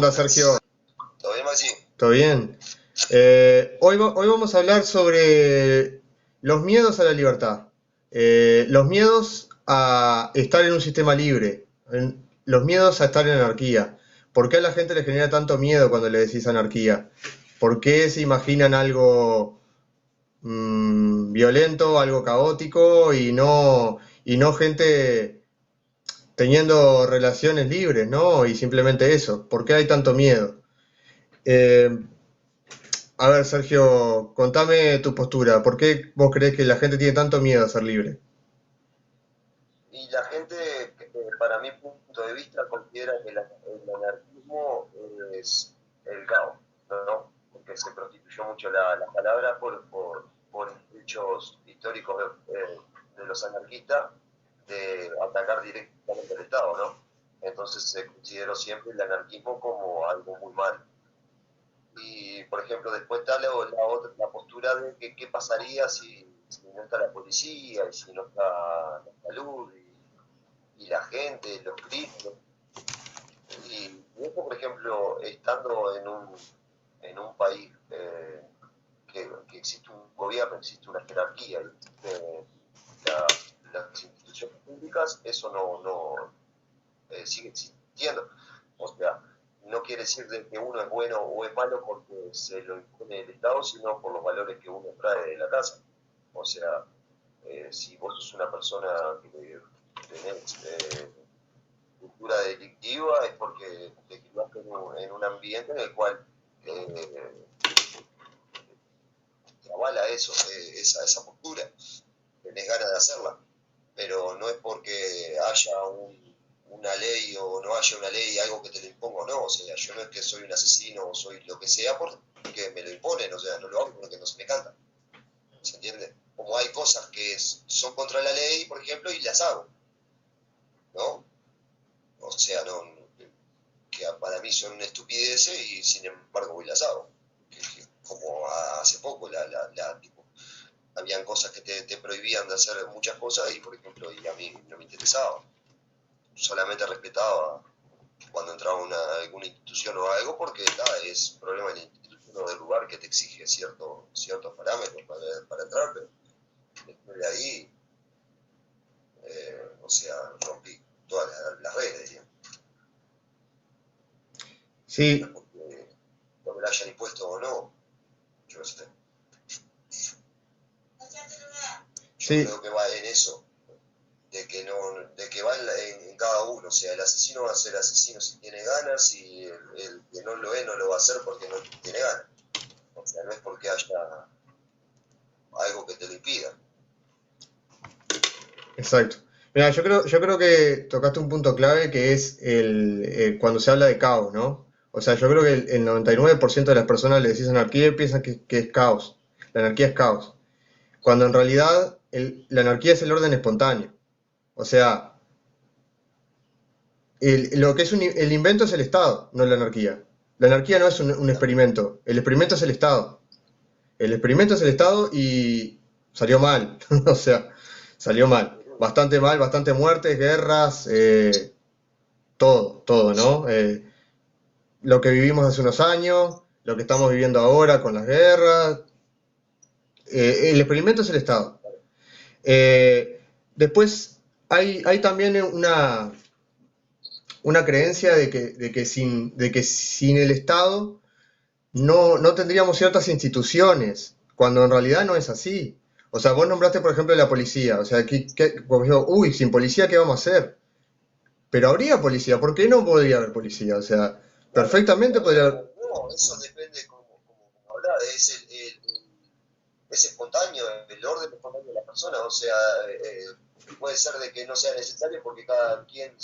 anda, Sergio? ¿Todo bien, Maxi? ¿Todo bien? Hoy vamos a hablar sobre los miedos a la libertad, los miedos a estar en un sistema libre, los miedos a estar en anarquía. ¿Por qué a la gente le genera tanto miedo cuando le decís anarquía? ¿Por qué se imaginan algo violento, algo caótico y no gente teniendo relaciones libres, ¿no? Y simplemente eso. ¿Por qué hay tanto miedo? Eh, a ver, Sergio, contame tu postura. ¿Por qué vos crees que la gente tiene tanto miedo a ser libre? Y la gente, para mi punto de vista, considera que el anarquismo es el caos, ¿no? Porque se prostituyó mucho la palabra por hechos históricos de los anarquistas de atacar directamente al Estado, ¿no? Entonces se consideró siempre el anarquismo como algo muy malo. Y, por ejemplo, después está la postura de que qué pasaría si no está la policía y si no está la salud y la gente, los críticos. Y eso, por ejemplo, estando en un país que existe un gobierno, existe una jerarquía, y existe las instituciones públicas, eso sigue existiendo. O sea, no quiere decir de que uno es bueno o es malo porque se lo impone el Estado, sino por los valores que uno trae de la casa. O sea, si vos sos una persona que tenés cultura delictiva, es porque te criaste en un ambiente en el cual eh, te avala eso, esa postura, tenés ganas de hacerla, pero no es porque haya una ley o no haya una ley, algo que te lo imponga, no, o sea, yo no es que soy un asesino o soy lo que sea porque me lo imponen, o sea, no lo hago porque no se me canta, ¿se entiende? Como hay cosas que son contra la ley, por ejemplo, y las hago, ¿no? O sea, no, que para mí son estupideces y sin embargo voy y las hago. Como hace poco, tipo, habían cosas que te prohibían de hacer muchas cosas y, por ejemplo, y a mí no me interesaba. Solamente respetaba cuando entraba a alguna institución o algo porque es problema de la institución o del lugar que te exige ciertos parámetros para entrar, pero después de ahí, o sea, rompí todas las reglas, diría. No es Sí, porque no me la hayan impuesto o no, yo no sé. Yo sí, creo que va en eso, de que va en cada uno, o sea, el asesino va a ser asesino si tiene ganas y el que no lo es no lo va a hacer porque no tiene ganas. O sea, no es porque haya algo que te lo impida. exacto. Mira, yo creo que tocaste un punto clave que es cuando se habla de caos, ¿no? O sea, yo creo que el 99% de las personas le decís anarquía y piensan que es caos. La anarquía es caos. Cuando en realidad la anarquía es el orden espontáneo. O sea, lo que es el invento es el Estado, no la anarquía. La anarquía no es un experimento, el experimento es el Estado. El experimento es el Estado y salió mal, o sea, salió mal. Bastante mal, bastante muertes, guerras, todo, ¿no? Lo que vivimos hace unos años, lo que estamos viviendo ahora con las guerras, el experimento es el Estado. Eh, Después hay también una creencia de que sin el Estado no tendríamos ciertas instituciones, cuando en realidad no es así. O sea, vos nombraste, por ejemplo, la policía. O sea, como digo, uy, sin policía, ¿qué vamos a hacer? Pero habría policía, ¿por qué no podría haber policía? O sea, Claro, perfectamente podría haber... no, eso depende como hablar, es espontáneo, el orden espontáneo de la persona, o sea, puede ser de que no sea necesario porque cada quien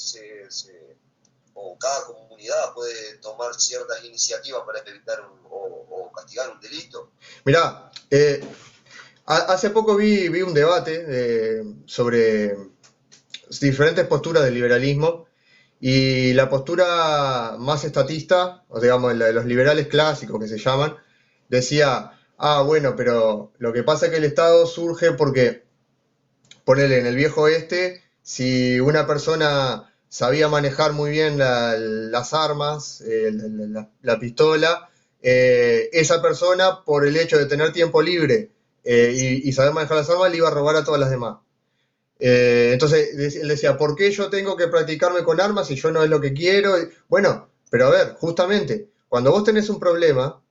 o cada comunidad puede tomar ciertas iniciativas para evitar o castigar un delito. Mirá, hace poco vi un debate sobre diferentes posturas del liberalismo y la postura más estatista, o digamos la de los liberales clásicos que se llaman, decía, ah, bueno, pero lo que pasa es que el Estado surge porque, ponele, en el viejo oeste, si una persona sabía manejar muy bien las armas, la pistola, esa persona, por el hecho de tener tiempo libre y saber manejar las armas, le iba a robar a todas las demás. Entonces él decía, ¿por qué yo tengo que practicarme con armas si yo no es lo que quiero? Bueno, pero a ver, justamente, cuando vos tenés un problema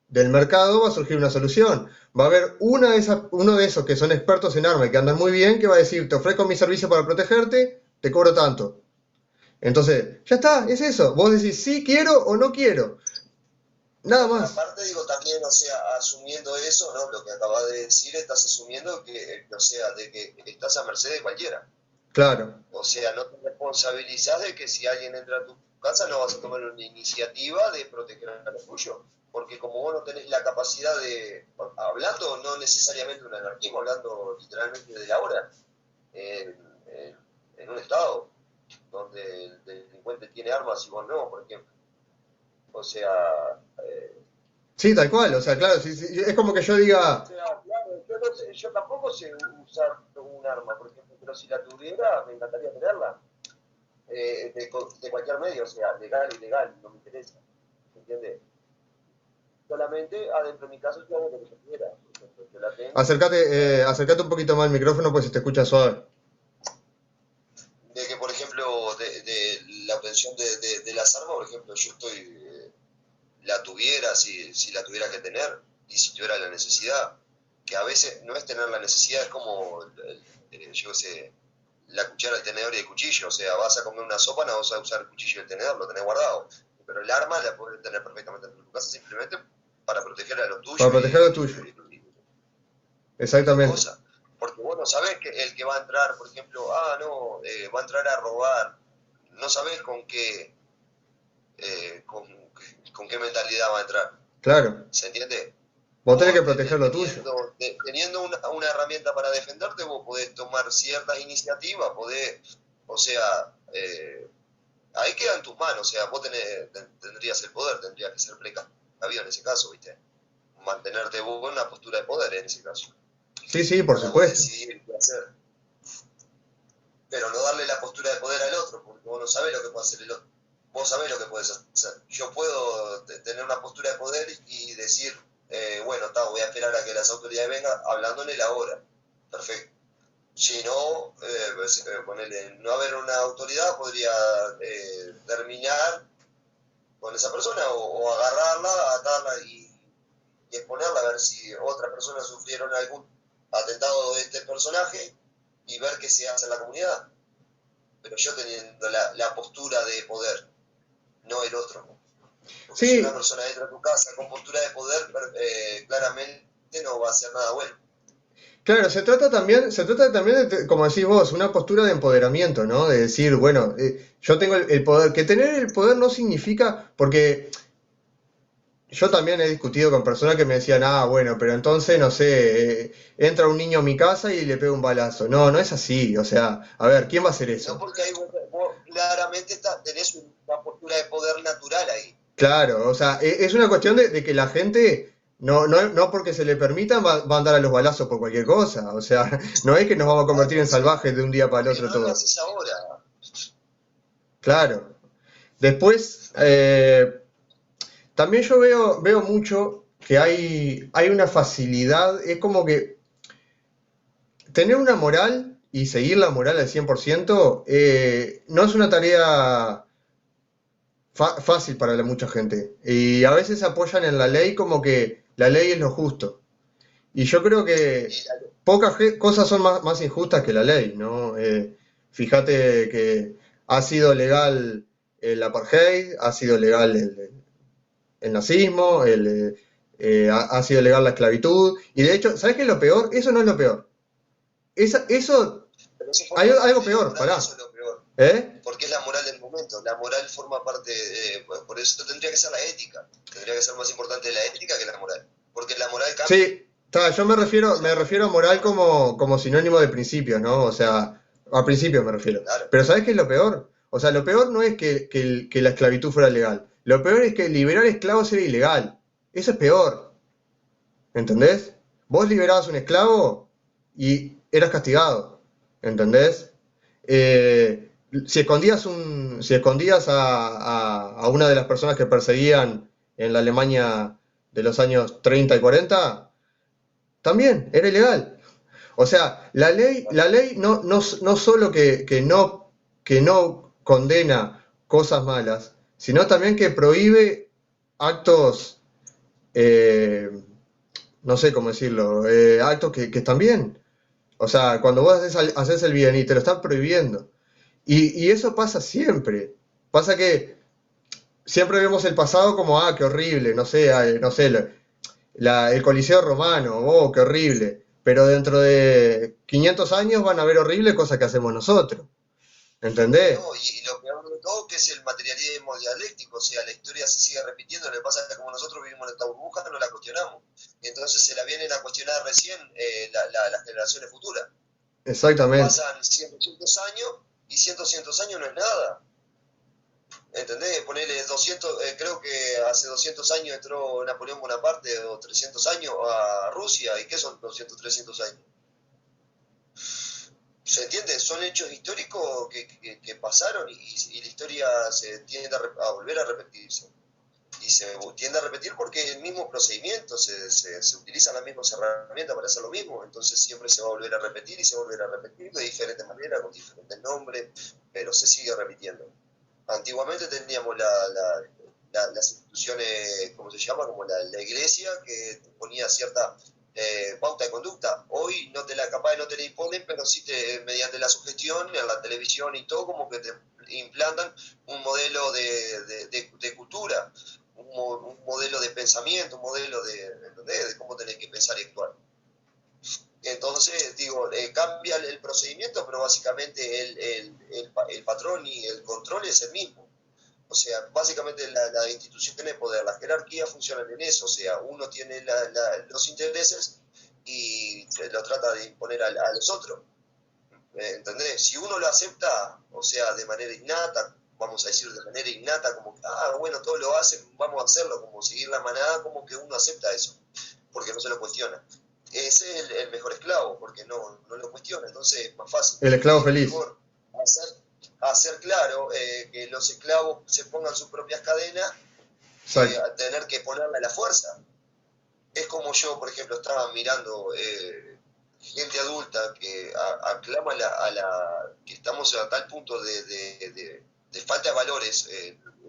del mercado va a surgir una solución. Va a haber uno de esos que son expertos en armas y que andan muy bien, que va a decir, te ofrezco mi servicio para protegerte, te cobro tanto. Entonces, ya está, es eso. Vos decís, sí quiero o no quiero. Nada más. Aparte, digo, también, o sea, asumiendo eso, ¿no? Lo que acabas de decir, estás asumiendo que, o sea, de que estás a merced de cualquiera. Claro. O sea, no te responsabilizás de que si alguien entra a tu casa no vas a tomar una iniciativa de proteger a los tuyos. Porque como vos no tenés la capacidad de, hablando no necesariamente de un anarquismo, hablando literalmente de la hora, en, en un estado donde el delincuente tiene armas y vos no, por ejemplo. O sea, Sí, tal cual. O sea, claro, es como que yo diga, o sea, claro, yo, no sé, yo tampoco sé usar un arma, por ejemplo, pero si la tuviera, me encantaría tenerla. De cualquier medio, o sea, legal, ilegal, no me interesa. ¿Me entiendes? Solamente adentro de mi casa yo hago lo que yo quiera. Por ejemplo, yo la tengo. acércate un poquito más al micrófono pues se te escucha suave. De que, por ejemplo, de la obtención de las armas, por ejemplo, yo estoy. La tuviera, si la tuviera que tener, y si tuviera la necesidad, que a veces no es tener la necesidad, es como, yo qué sé, la cuchara, el tenedor y el cuchillo. O sea, vas a comer una sopa, no vas a usar el cuchillo y el tenedor, lo tenés guardado. Pero el arma la puedes tener perfectamente en tu casa simplemente para proteger a lo tuyo. Para proteger lo tuyo. Exactamente. Cosa. Porque vos no sabés que el que va a entrar, por ejemplo, va a entrar a robar, no sabés con qué, con qué mentalidad va a entrar. Claro. ¿Se entiende? Vos tenés que proteger lo tuyo. Teniendo una herramienta para defenderte, vos podés tomar ciertas iniciativas, o sea, ahí queda en tus manos. O sea, vos tendrías el poder, tendrías que ser precavido en ese caso, ¿viste? Mantenerte vos en una postura de poder en ese caso. Sí, por supuesto. Decidir qué hacer. Pero no darle la postura de poder al otro, porque vos no sabés lo que puede hacer el otro. Vos sabés lo que puedes hacer. Yo puedo tener una postura de poder y decir, bueno, voy a esperar a que las autoridades vengan hablándole la hora. Perfecto. Si no, ponerle, no haber una autoridad, podría terminar con esa persona o agarrarla, atarla y exponerla a ver si otras personas sufrieron algún atentado de este personaje y ver qué se hace en la comunidad. Pero yo teniendo la postura de poder, no el otro. Porque si una persona entra a tu casa con postura de poder, claramente no va a hacer nada bueno. Claro, se trata también de, como decís vos, una postura de empoderamiento, ¿no? De decir, bueno, yo tengo el poder. Que tener el poder no significa, porque yo también he discutido con personas que me decían, bueno, pero entonces, no sé, entra un niño a mi casa y le pega un balazo. No, no es así. O sea, a ver, ¿quién va a hacer eso? No, porque ahí vos claramente tenés una postura de poder natural ahí. Claro, o sea, es una cuestión de que la gente, no porque se le permita, va a andar a los balazos por cualquier cosa. O sea, no es que nos vamos a convertir en salvajes de un día para el otro no todos. Lo haces ahora. Claro. Después, también yo veo mucho que hay una facilidad, es como que tener una moral y seguir la moral al 100% no es una tarea fácil para mucha gente. Y a veces se apoyan en la ley como que la ley es lo justo. Y yo creo que pocas cosas son más injustas que la ley, ¿no? Fíjate que ha sido legal el apartheid, ha sido legal el nazismo, ha sido legal la esclavitud. Y de hecho, ¿sabes qué es lo peor? Eso no es lo peor. Eso hay algo peor, pará. Eso es lo peor. ¿Eh? Porque es la moral del momento. La moral forma parte, por eso tendría que ser la ética. Tendría que ser más importante la ética que la moral. Porque la moral cambia. Sí, yo me refiero a moral como sinónimo de principios, ¿no? O sea, a principios me refiero. Claro. Pero ¿sabes qué es lo peor? O sea, lo peor no es que la esclavitud fuera legal. Lo peor es que liberar esclavos era ilegal. Eso es peor. ¿Entendés? Vos liberabas un esclavo y eras castigado. ¿Entendés? si escondías a una de las personas que perseguían en la Alemania de los años 30 y 40, también era ilegal. O sea, la ley no solo que no condena cosas malas, sino también que prohíbe actos, eh, no sé cómo decirlo, actos que están bien. O sea, cuando vos haces el bien y te lo están prohibiendo. Y eso pasa siempre. Pasa que siempre vemos el pasado como, qué horrible, no sé, no sé, el Coliseo Romano, qué horrible. Pero dentro de 500 años van a ver horrible cosas que hacemos nosotros. ¿Entendés? No, y lo peor de todo que es el materialismo dialéctico, o sea, la historia se sigue repitiendo, lo que pasa es que como nosotros vivimos en esta burbuja no la cuestionamos, entonces se la vienen a cuestionar recién las generaciones futuras. Exactamente. Pasan 100, 200 años y 100, 200 años no es nada, ¿entendés? Ponerle 200, creo que hace 200 años entró Napoleón Bonaparte o 300 años a Rusia, ¿y qué son 200, 300 años? ¿Se entiende? Son hechos históricos que pasaron y la historia se tiende a volver a repetirse. Y se tiende a repetir porque el mismo procedimiento, se utilizan las mismas herramientas para hacer lo mismo, entonces siempre se va a volver a repetir y se va a volver a repetir de diferentes maneras, con diferentes nombres, pero se sigue repitiendo. Antiguamente teníamos las instituciones, ¿cómo se llama? Como la iglesia, que ponía cierta pauta de conducta. Hoy no te la capaz no te la imponen, pero sí mediante la sugestión en la televisión y todo, como que te implantan un modelo de cultura, un modelo de pensamiento, un modelo de cómo tenés que pensar y actuar. Entonces, digo, cambia el procedimiento, pero básicamente el patrón y el control es el mismo. O sea, básicamente las instituciones de poder, la jerarquía funcionan en eso. O sea, uno tiene los intereses y lo trata de imponer a los otros. ¿Entendés? Si uno lo acepta, o sea, de manera innata, vamos a decir de manera innata, como que, bueno, todos lo hacen, vamos a hacerlo, como seguir la manada, como que uno acepta eso, porque no se lo cuestiona. Ese es el mejor esclavo, porque no lo cuestiona, entonces es más fácil. El esclavo Es feliz. mejor hacer claro que los esclavos se pongan sus propias cadenas que Exacto. tener que ponerle a la fuerza. Es como yo, por ejemplo, estaba mirando gente adulta que aclama que estamos a tal punto de falta de valores,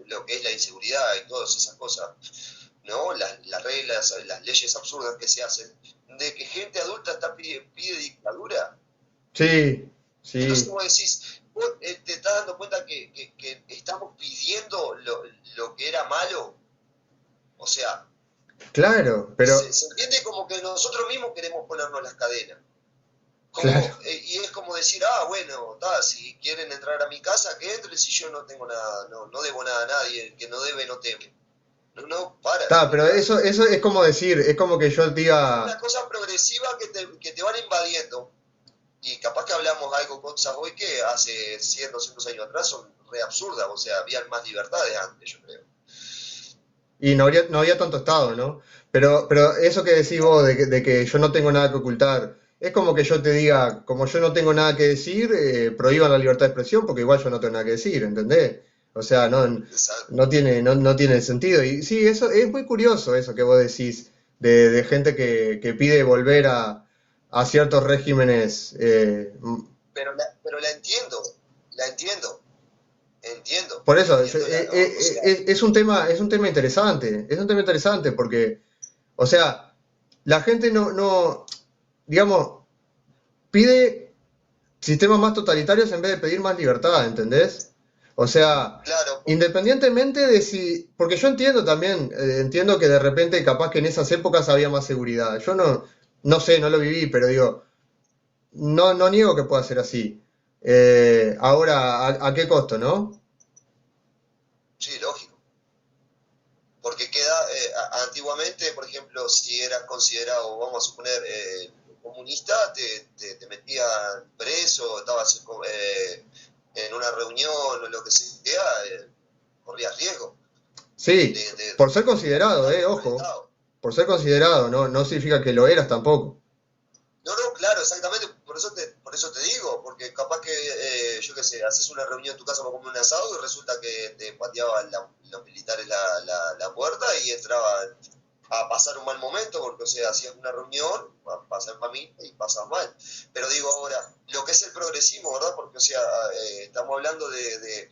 lo que es la inseguridad y todas esas cosas, ¿no? Las reglas, las leyes absurdas que se hacen, de que gente adulta pide dictadura. Sí, Entonces sí, vos decís, vos te estás dando cuenta que estamos pidiendo lo que era malo. O sea, claro, se, pero, se entiende como que nosotros mismos queremos ponernos las cadenas. claro. Y es como decir, bueno, si quieren entrar a mi casa, que entren si yo no tengo nada, no debo nada a nadie, el que no debe no teme. No, para, Pero mirá. eso es como decir, es como que yo Es una diga, cosa progresiva que te van invadiendo. Y capaz que hablamos algo, cosas hoy que hace 100, 200 años atrás son re absurdas, o sea, habían más libertades antes, yo creo. y no había tanto Estado, ¿no? Pero eso que decís No, vos de que yo no tengo nada que ocultar, es como que yo te diga, como yo no tengo nada que decir, prohíban la libertad de expresión, porque igual yo no tengo nada que decir, ¿entendés? O sea, no, exacto. no tiene sentido. Y sí, eso es muy curioso eso que vos decís, de gente que pide volver a ciertos regímenes. Pero la entiendo, la entiendo, Por eso, entiendo o sea, es un tema interesante, es un tema interesante porque, o sea, la gente digamos, pide sistemas más totalitarios en vez de pedir más libertad, ¿entendés? O sea, claro, independientemente de si, porque yo entiendo también, entiendo que de repente capaz que en esas épocas había más seguridad. Yo no sé, no lo viví, pero digo, no niego que pueda ser así. Ahora, ¿a qué costo, no? sí, lógico. Porque queda, antiguamente, por ejemplo, si eras considerado, vamos a suponer, comunista, te metían preso, estabas en una reunión o lo que sea, corrías riesgo Sí, por ser de considerado, multarte por el ojo, Estado. por ser considerado, no significa que lo eras tampoco. No, claro, exactamente, por eso te digo, porque capaz que, yo qué sé, haces una reunión en tu casa para comer un asado y resulta que te pateaban los militares la puerta y entraban a pasar un mal momento, porque, o sea, hacías una reunión, pasa en familia y pasas mal. Pero digo ahora, lo que es el progresismo, ¿verdad? Porque, o sea, estamos hablando de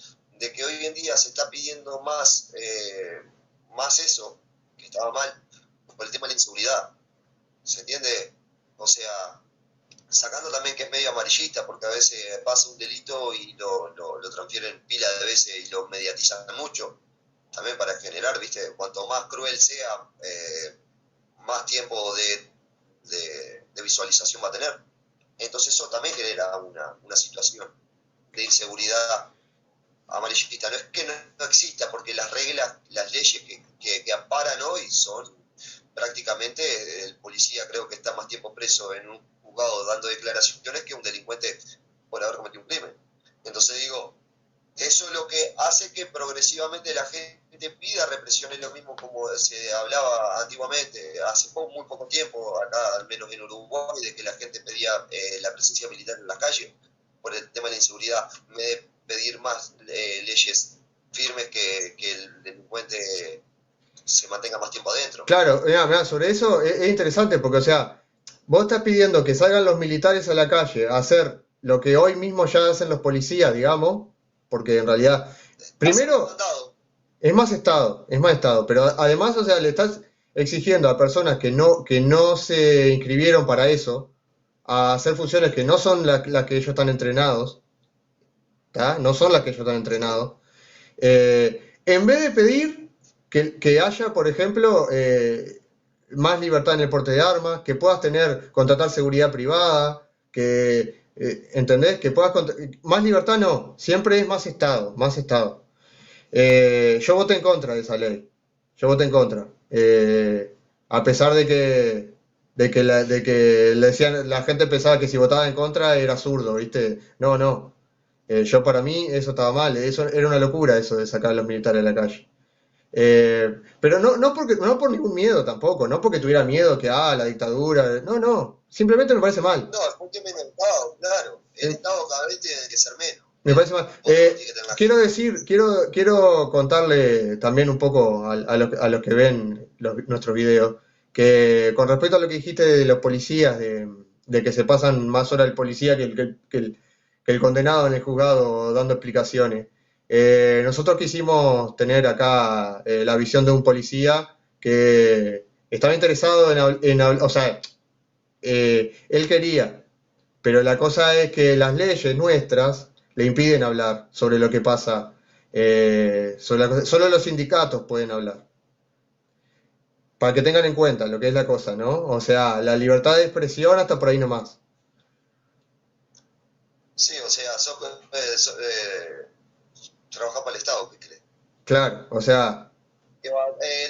que hoy en día se está pidiendo más eso, que estaba mal, por el tema de la inseguridad. ¿Se entiende? O sea, sacando también que es medio amarillista, porque a veces pasa un delito y lo transfieren pila de veces y lo mediatizan mucho, también para generar, viste, cuanto más cruel sea, más tiempo de visualización va a tener. Entonces eso también genera una situación de inseguridad amarillista. No es que no exista, porque las reglas, las leyes que amparan hoy son prácticamente, el policía creo que está más tiempo preso en un juzgado dando declaraciones que un delincuente por haber cometido un crimen. Entonces digo, eso es lo que hace que progresivamente la gente pida represión. Es lo mismo como se hablaba antiguamente, hace muy poco tiempo, acá al menos en Uruguay, de que la gente pedía la presencia militar en las calles por el tema de la inseguridad, en vez de pedir más leyes firmes que el delincuente se mantenga más tiempo adentro. Claro, mirá, sobre eso es interesante porque, o sea, vos estás pidiendo que salgan los militares a la calle a hacer lo que hoy mismo ya hacen los policías, digamos, porque en realidad, primero, es más Estado, pero además, o sea, le estás exigiendo a personas que no se inscribieron para eso, a hacer funciones que no son las que ellos están entrenados, ¿tá? No son las que ellos están entrenados. En vez de pedir que haya, por ejemplo, más libertad en el porte de armas, que puedas contratar seguridad privada, ¿entendés? Que puedas más libertad no, siempre es más Estado, más Estado. Yo voté en contra de esa ley, yo voté en contra, a pesar de que le decían, la gente pensaba que si votaba en contra era zurdo, ¿viste? No, no. Yo para mí eso estaba mal, eso era una locura eso de sacar a los militares a la calle. Pero no por ningún miedo tampoco, no porque tuviera miedo que la dictadura, no, no, simplemente me parece mal. No, es un tema del Estado, claro. El Estado cada vez tiene que ser menos. Me parece mal. Quiero contarle también un poco a los que ven nuestros videos, que con respecto a lo que dijiste de los policías, de que se pasan más horas el policía que el condenado en el juzgado dando explicaciones. Nosotros quisimos tener acá la visión de un policía que estaba interesado o sea, él quería, pero la cosa es que las leyes nuestras le impiden hablar sobre lo que pasa. Solo los sindicatos pueden hablar. Para que tengan en cuenta lo que es la cosa, ¿no? O sea, la libertad de expresión hasta por ahí nomás. Sí, o sea, trabajar para el Estado, ¿qué crees? Claro, o sea,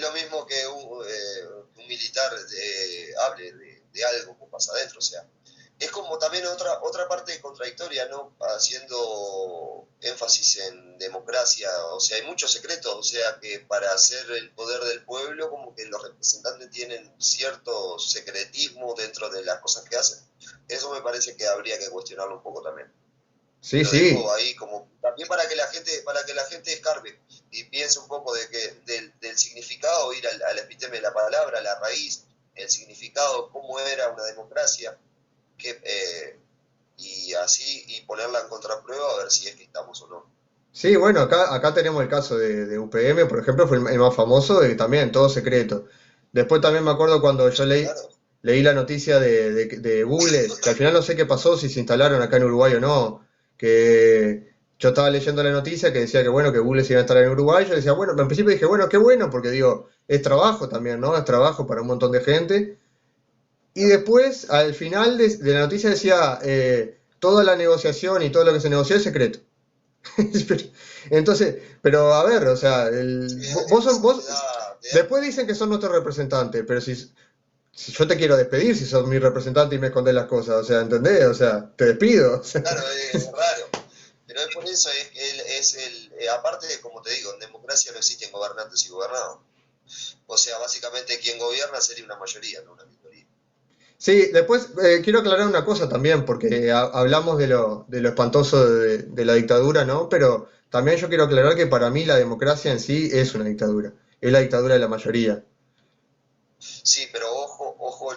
Lo mismo que un militar hable de algo que pasa adentro, o sea. Es como también otra parte contradictoria, ¿no? Haciendo énfasis en democracia, o sea, hay muchos secretos, o sea, que para hacer el poder del pueblo, como que los representantes tienen cierto secretismo dentro de las cosas que hacen. Eso me parece que habría que cuestionarlo un poco también. sí, Lo sí. dejo ahí como también para que la gente escarbe y piense un poco del significado, ir al epítome de la palabra, a la raíz, el significado, cómo era una democracia, y así, y ponerla en contraprueba a ver si es que estamos o no. Sí, bueno, acá tenemos el caso de UPM, por ejemplo, fue el más famoso, de también todo secreto. Después también me acuerdo cuando yo Claro, leí la noticia de Google, que al final no sé qué pasó, si se instalaron acá en Uruguay o no, que yo estaba leyendo la noticia que decía que bueno, que Google se iba a instalar en Uruguay, yo decía, bueno, en principio dije, bueno, qué bueno, porque digo, es trabajo también, ¿no? Es trabajo para un montón de gente. Y después, al final de la noticia decía, toda la negociación y todo lo que se negoció es secreto. Entonces, pero a ver, o sea, sí, vos, te da, después dicen que son nuestros representantes, pero si yo te quiero despedir, si sos mi representante y me escondés las cosas, o sea, ¿entendés? O sea, te despido. O sea. claro, es raro. Pero es por eso, aparte, como te digo, en democracia no existen gobernantes y gobernados. O sea, básicamente quien gobierna sería una mayoría, no una minoría. Sí, después quiero aclarar una cosa también, porque hablamos de lo espantoso de la dictadura, ¿no? Pero también yo quiero aclarar que para mí la democracia en sí es una dictadura, es la dictadura de la mayoría. Sí, pero ojo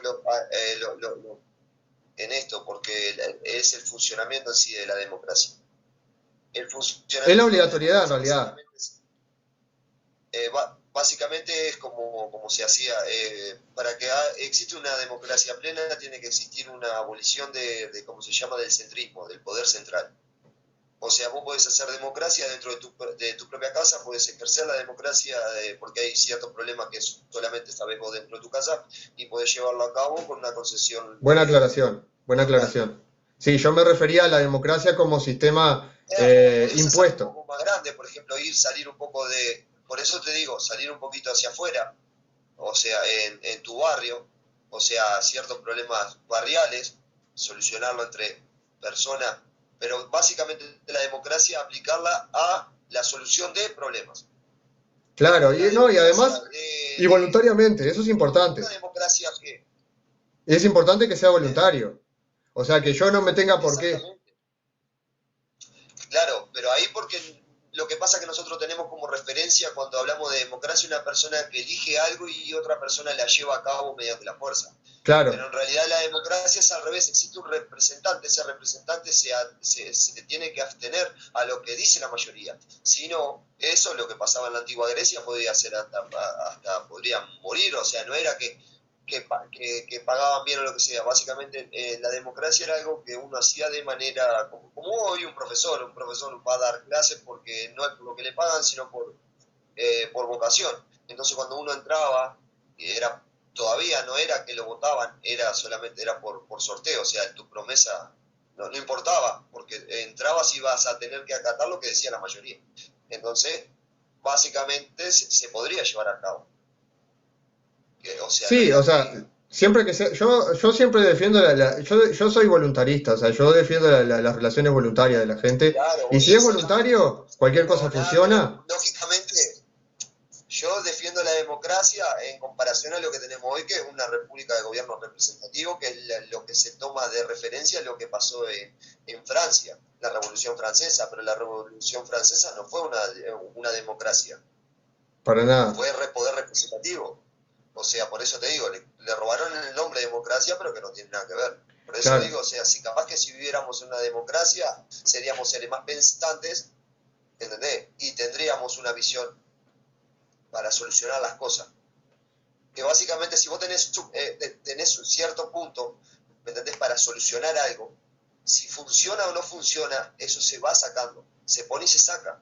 en esto, porque es el funcionamiento en sí de la democracia. El Es la funcionamiento de la obligatoriedad en democracia realidad. básicamente es como se hacía. Para que existe una democracia plena tiene que existir una abolición ¿cómo se llama?, del centrismo, del poder central. O sea, vos podés hacer democracia dentro de tu propia casa, podés ejercer la democracia porque hay ciertos problemas que solamente sabés vos dentro de tu casa y podés llevarlo a cabo con una concesión Buena aclaración, buena local. aclaración. Sí, yo me refería a la democracia como sistema Podés hacer un impuesto. poco más grande, por ejemplo, salir un poco por eso te digo, salir un poquito hacia afuera, o sea, en tu barrio, o sea, ciertos problemas barriales, solucionarlo entre personas, pero básicamente la democracia aplicarla a la solución de problemas, no Claro, una y, no, y democracia además, y voluntariamente, eso es una importante. democracia que, Es importante que sea ¿eh? voluntario. O sea, que yo no me tenga por qué. Exactamente. Claro, pero ahí porque lo que pasa es que nosotros tenemos como referencia cuando hablamos de democracia una persona que elige algo y otra persona la lleva a cabo mediante la fuerza. Pero Claro, en realidad la democracia es al revés, existe un representante, ese representante se tiene que abstener a lo que dice la mayoría. Si no, eso lo que pasaba en la antigua Grecia podría ser hasta podrían morir, o sea, no era que pagaban bien o lo que sea. Básicamente la democracia era algo que uno hacía de manera, como hoy un profesor va a dar clases porque no es por lo que le pagan, sino por vocación. Entonces cuando uno entraba, era todavía no era que lo votaban, era por sorteo, o sea, tu promesa no importaba, porque entrabas y ibas a tener que acatar lo que decía la mayoría. Entonces, básicamente se podría llevar a cabo. O sea, no sí, o era sea, que siempre que sea, yo siempre defiendo yo soy voluntarista, o sea, yo defiendo las relaciones voluntarias de la gente, claro, y si es exactamente. voluntario, cualquier cosa Pero nada, pero funciona, lógicamente yo defiendo la democracia en comparación a lo que tenemos hoy, que es una república de gobierno representativo, que es lo que se toma de referencia a lo que pasó en Francia, la Revolución Francesa, pero la Revolución Francesa no fue una democracia, para nada. fue poder representativo. O sea, por eso te digo, le robaron el nombre de democracia, pero que no tiene nada que ver. Por eso Claro. digo, o sea, si capaz que si viviéramos en una democracia, seríamos seres más pensantes, ¿entendés? Y tendríamos una visión para solucionar las cosas. Que básicamente si vos tenés un cierto punto, ¿me entendés?, para solucionar algo, si funciona o no funciona, eso se va sacando, se pone y se saca.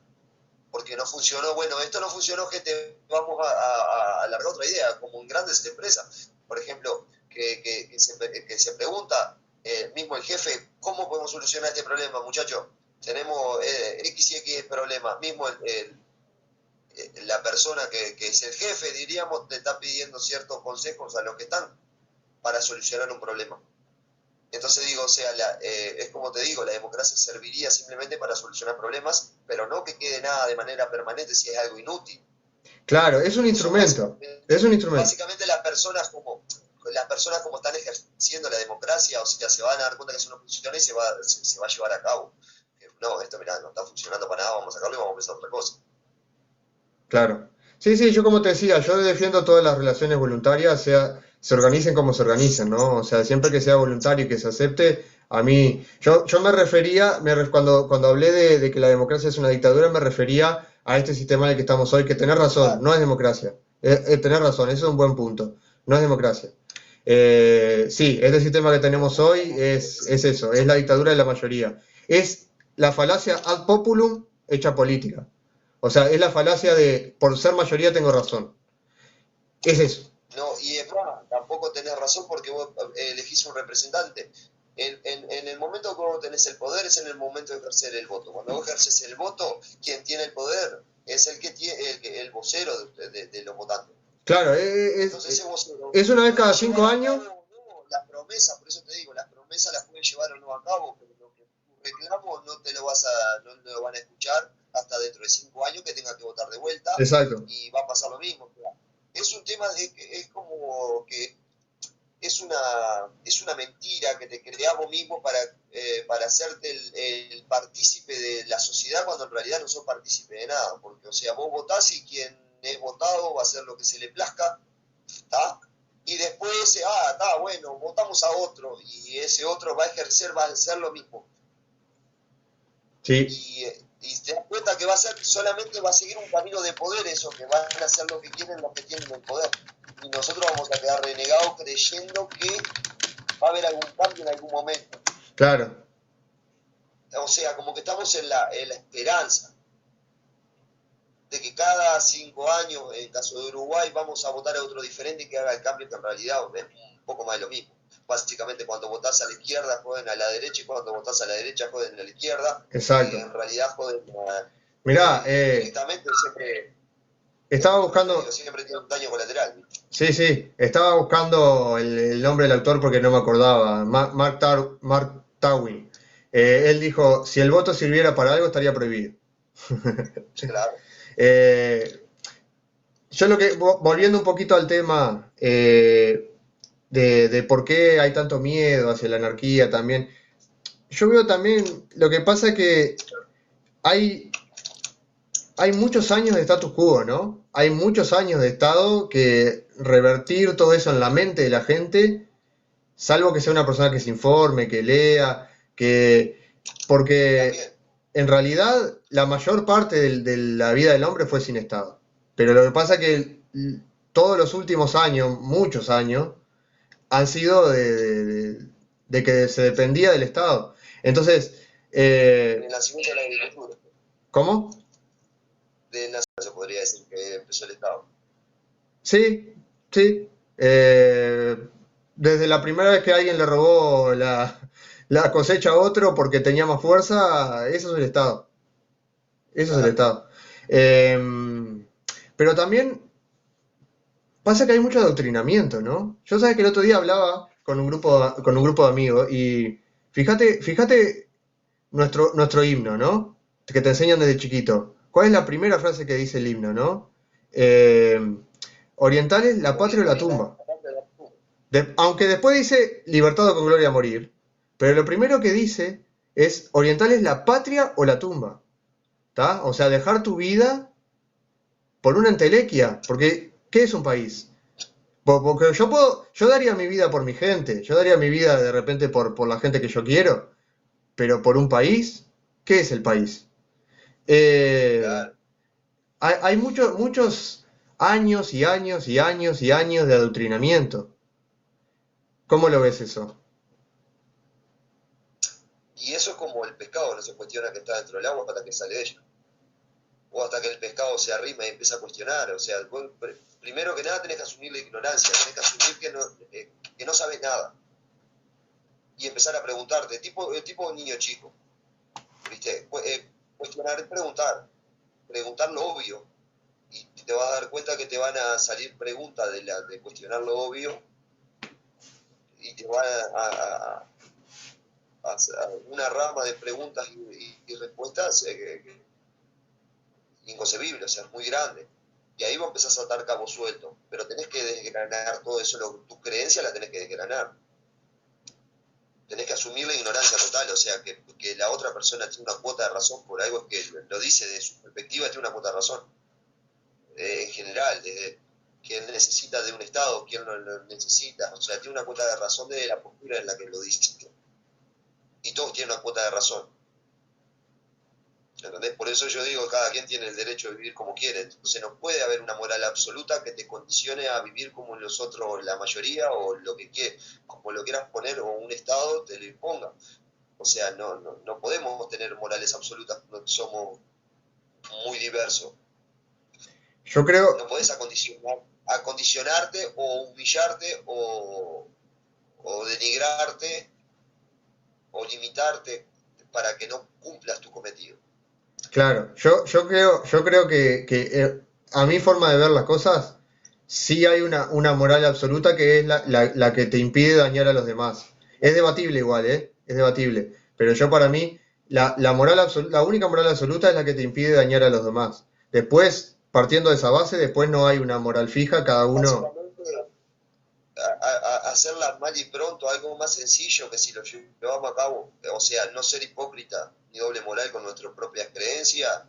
Porque no funcionó, bueno, esto no funcionó, gente, vamos a alargar otra idea, como en grandes empresas. Por ejemplo, que se pregunta, mismo el jefe, ¿cómo podemos solucionar este problema, muchachos? Tenemos X y X problemas, mismo la persona que es el jefe, diríamos, te está pidiendo ciertos consejos a los que están para solucionar un problema. Entonces digo, o sea, es como te digo, la democracia serviría simplemente para solucionar problemas, pero no que quede nada de manera permanente si es algo inútil. Claro, es un Son instrumento, es un instrumento. básicamente las personas como están ejerciendo la democracia, o sea, se van a dar cuenta que eso no funciona y se va a llevar a cabo. No, esto mirá, no está funcionando para nada, vamos a sacarlo y vamos a pensar otra cosa. Claro. Sí, sí, yo como te decía, yo defiendo todas las relaciones voluntarias, sea, se organicen como se organicen, ¿no? O sea, siempre que sea voluntario y que se acepte, a mí, yo me refería, cuando hablé de que la democracia es una dictadura, me refería a este sistema en el que estamos hoy, que tenés razón, Claro. no es democracia. Tenés razón, eso es un buen punto, no es democracia. Sí, este sistema que tenemos hoy es eso, es la dictadura de la mayoría. Es la falacia ad populum hecha política. O sea, es la falacia de por ser mayoría tengo razón. Es eso. No, y es más, tampoco tenés razón porque vos elegís un representante. En el momento que vos tenés el poder es en el momento de ejercer el voto. Cuando vos ejerces el voto, quien tiene el poder es el que tiene el vocero de los votantes. Claro, Entonces ese vocero es una vez puede cada llevar cinco a años. cabo o no las promesas, por eso te digo, las promesas las pueden llevar o no a cabo, pero lo que tu reclamo no lo van a escuchar hasta dentro de 5 años que tenga que votar de vuelta Exacto. y va a pasar lo mismo. Es un tema es como que es una mentira que te creas vos mismo para hacerte el partícipe de la sociedad cuando en realidad no sos partícipe de nada. Porque, o sea, vos votás y quien es votado va a hacer lo que se le plazca, ¿tá? Y después, está bueno, votamos a otro y ese otro va a ejercer, va a hacer lo mismo. Sí. Y te das cuenta que solamente va a seguir un camino de poder eso, que van a hacer lo que quieren los que tienen el poder. Y nosotros vamos a quedar renegados creyendo que va a haber algún cambio en algún momento. Claro. O sea, como que estamos en la esperanza de que cada 5 años, en caso de Uruguay, vamos a votar a otro diferente y que haga el cambio, que en realidad es un poco más de lo mismo. Básicamente, cuando votás a la izquierda, joden a la derecha, y cuando votás a la derecha, joden a la izquierda. Exacto. Y en realidad joden Mirá, directamente, siempre... Estaba buscando... Siempre tiene un daño colateral. Sí, estaba buscando el nombre del autor porque no me acordaba. Mark Twain. Él dijo, si el voto sirviera para algo, estaría prohibido. Claro. Yo volviendo un poquito al tema de por qué hay tanto miedo hacia la anarquía también, yo veo también, lo que pasa es que hay muchos años de status quo, ¿no? Hay muchos años de Estado que revertir todo eso en la mente de la gente, salvo que sea una persona que se informe, que lea, porque en realidad la mayor parte de la vida del hombre fue sin Estado. Pero lo que pasa es que todos los últimos años, muchos años, han sido de que se dependía del Estado. Entonces... el nacimiento de la agricultura. ¿Cómo? De nacimiento se podría decir que empezó el Estado. Sí. Desde la primera vez que alguien le robó la cosecha a otro porque tenía más fuerza, eso es el Estado. Eso es el Estado. Pero también pasa que hay mucho adoctrinamiento, ¿no? Yo sabes que el otro día hablaba con un grupo de amigos y fíjate nuestro himno, ¿no? Que te enseñan desde chiquito. ¿Cuál es la primera frase que dice el himno, no? Orientales, la patria o la tumba. Aunque después dice libertado con gloria a morir, pero lo primero que dice es orientales, la patria o la tumba. ¿Tá? O sea, dejar tu vida por una entelequia, porque ¿qué es un país? Porque yo daría mi vida por mi gente, yo daría mi vida de repente por la gente que yo quiero, pero por un país, ¿qué es el país? Claro. Hay muchos años y años y años y años de adoctrinamiento. ¿Cómo lo ves eso? Y eso es como el pescado, no se cuestiona que está dentro del agua hasta que sale de ella. O hasta que el pescado se arrima y empieza a cuestionar. O sea, primero que nada tenés que asumir la ignorancia, tenés que asumir que no sabes nada. Y empezar a preguntarte, tipo un niño chico. ¿Viste? Cuestionar, preguntar lo obvio. Y te vas a dar cuenta que te van a salir preguntas de cuestionar lo obvio y te van a una rama de preguntas y respuestas inconcebibles, o sea, es muy grande. Y ahí vos empezás a atar cabos sueltos, pero tenés que desgranar todo eso, tus creencias las tenés que desgranar. Tenés que asumir la ignorancia total, o sea, que la otra persona tiene una cuota de razón por algo que lo dice de su perspectiva, tiene una cuota de razón. En general, desde quién necesita de un Estado, quién no lo necesita, o sea, tiene una cuota de razón de la postura en la que lo dice. Y todos tienen una cuota de razón. ¿Entendés? Por eso yo digo, cada quien tiene el derecho de vivir como quiere. Entonces no puede haber una moral absoluta que te condicione a vivir como los otros, la mayoría, o lo que como lo quieras poner, o un Estado te lo imponga. O sea, no podemos tener morales absolutas, somos muy diversos. Yo creo... No podés acondicionarte o humillarte o denigrarte o limitarte para que no cumplas tu cometido. Claro, yo creo que a mi forma de ver las cosas, sí hay una moral absoluta que es la que te impide dañar a los demás. Es debatible igual, ¿eh? Es debatible. Pero yo para mí, la única moral absoluta es la que te impide dañar a los demás. Después, partiendo de esa base, después no hay una moral fija, cada uno... hacerla mal y pronto, algo más sencillo que si lo llevamos a cabo, o sea, no ser hipócrita ni doble moral con nuestras propias creencias,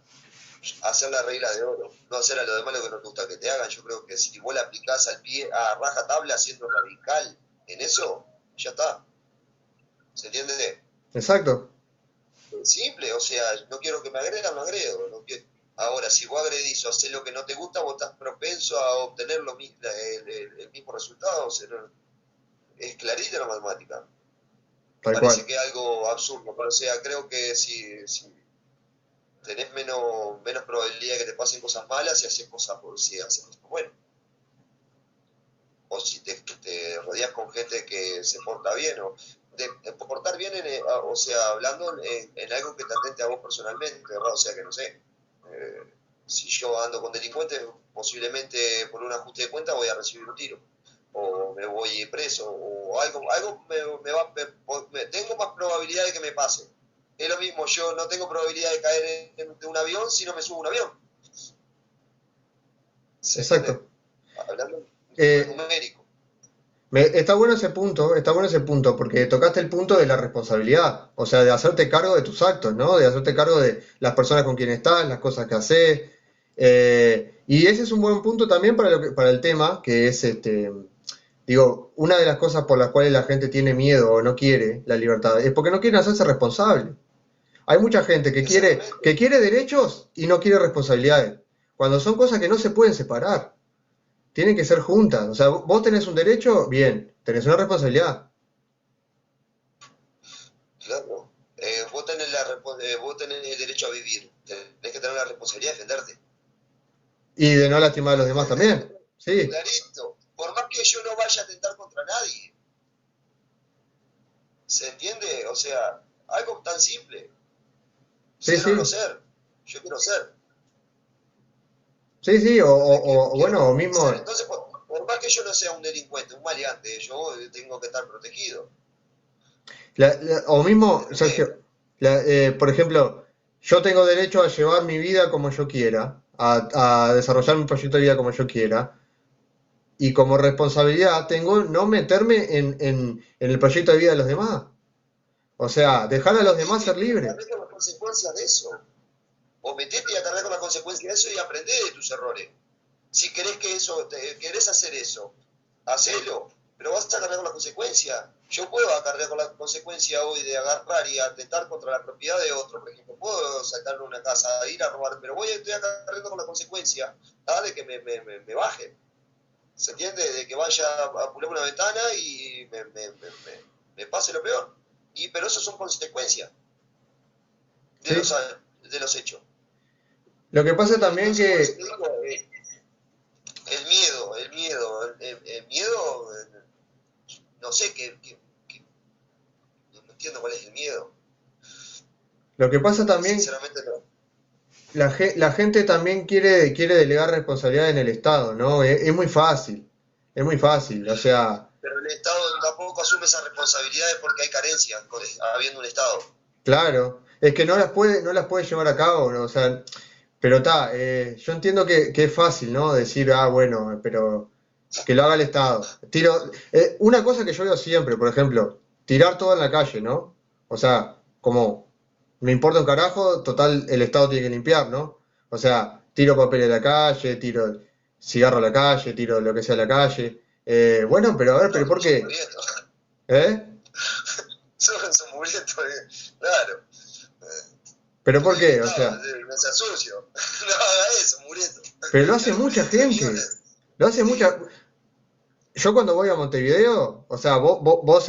hacer la regla de oro, no hacer a lo demás lo que nos gusta que te hagan. Yo creo que si vos la aplicás al pie, a raja tabla, siendo radical en eso, ya está. ¿Se entiende? Exacto. Simple, o sea, no quiero que me agredan, no agredo. No quiero. Ahora, si vos agredís o haces lo que no te gusta, vos estás propenso a obtener el mismo resultado. O sea, es clarita la matemática. Tal Parece cual. que es algo absurdo, pero o sea, creo que si tenés menos probabilidad de que te pasen cosas malas si haces cosas buenas. O si te rodeas con gente que se porta bien, o de portar bien, o sea, hablando en algo que te atente a vos personalmente, ¿verdad? O sea, que no sé, si yo ando con delincuentes, posiblemente por un ajuste de cuenta voy a recibir un tiro, o me voy preso, o algo tengo más probabilidad de que me pase. Es lo mismo, yo no tengo probabilidad de caer de un avión si no me subo a un avión. ¿Se entiende? Exacto. Hablando Eh, numérico. Está bueno ese punto, porque tocaste el punto de la responsabilidad, o sea, de hacerte cargo de tus actos, ¿no? De hacerte cargo de las personas con quien estás, las cosas que haces. Y ese es un buen punto también para el tema, que es digo, una de las cosas por las cuales la gente tiene miedo o no quiere la libertad, es porque no quieren hacerse responsable. Hay mucha gente Exactamente. que quiere derechos y no quiere responsabilidades, cuando son cosas que no se pueden separar. Tienen que ser juntas. O sea, vos tenés un derecho, bien, tenés una responsabilidad. Claro. Vos tenés el derecho a vivir. Tenés que tener la responsabilidad de defenderte. Y de no lastimar a los demás también. Sí, Clarito. Por más que yo no vaya a atentar contra nadie. ¿Se entiende? O sea, algo tan simple. sí, Ser o no sí. ser. Yo quiero ser. Sí, sí, bueno, o Quiero mismo, ser. Entonces, por más que yo no sea un delincuente, un maleante, yo tengo que estar protegido. o mismo, ¿Entendés? Sergio, por ejemplo, yo tengo derecho a llevar mi vida como yo quiera, a desarrollar mi proyecto de vida como yo quiera, y como responsabilidad tengo no meterme en el proyecto de vida de los demás. O sea, dejar a los demás ser Metete y libres. acarrea con las consecuencias de eso. O metete y acarrea con las consecuencias de eso y aprende de tus errores. Si querés querés hacer eso, hacelo, pero vas a cargar con la consecuencia. Yo puedo acarrear con la consecuencia hoy de agarrar y atentar contra la propiedad de otro, por ejemplo, puedo sacarle una casa, ir a robar, pero estoy acarreando con la consecuencia de que me baje. ¿Se entiende? De que vaya a pular una ventana y me pase lo peor. Pero eso son consecuencias de ¿Sí? de los hechos. Lo que pasa también Entonces, por eso que te digo, el miedo, no sé no entiendo cuál es el miedo. Lo que pasa también, Sinceramente no. la gente también quiere delegar responsabilidad en el Estado, ¿no? Es muy fácil, o sea, Pero el Estado tampoco asume esas responsabilidades porque hay carencias habiendo un Estado. claro, es que no las puede llevar a cabo, ¿no? O sea, pero está, yo entiendo que es fácil, ¿no? Decir, ah, bueno, pero que lo haga el Estado. Una cosa que yo veo siempre, por ejemplo, tirar todo en la calle, ¿no? O sea, como, me importa un carajo, total, el Estado tiene que limpiar, ¿no? O sea, tiro papel en la calle, tiro cigarro a la calle, tiro lo que sea a la calle. Bueno, pero a ver, No, ¿pero por son qué? murientos. ¿Eh? Son murientos, claro. ¿Pero por Porque el qué? O Estado sea, no sea sucio. No haga eso, muriendo. pero lo hace mucha De gente. millones. Lo hace mucha. Yo cuando voy a Montevideo, o sea, vos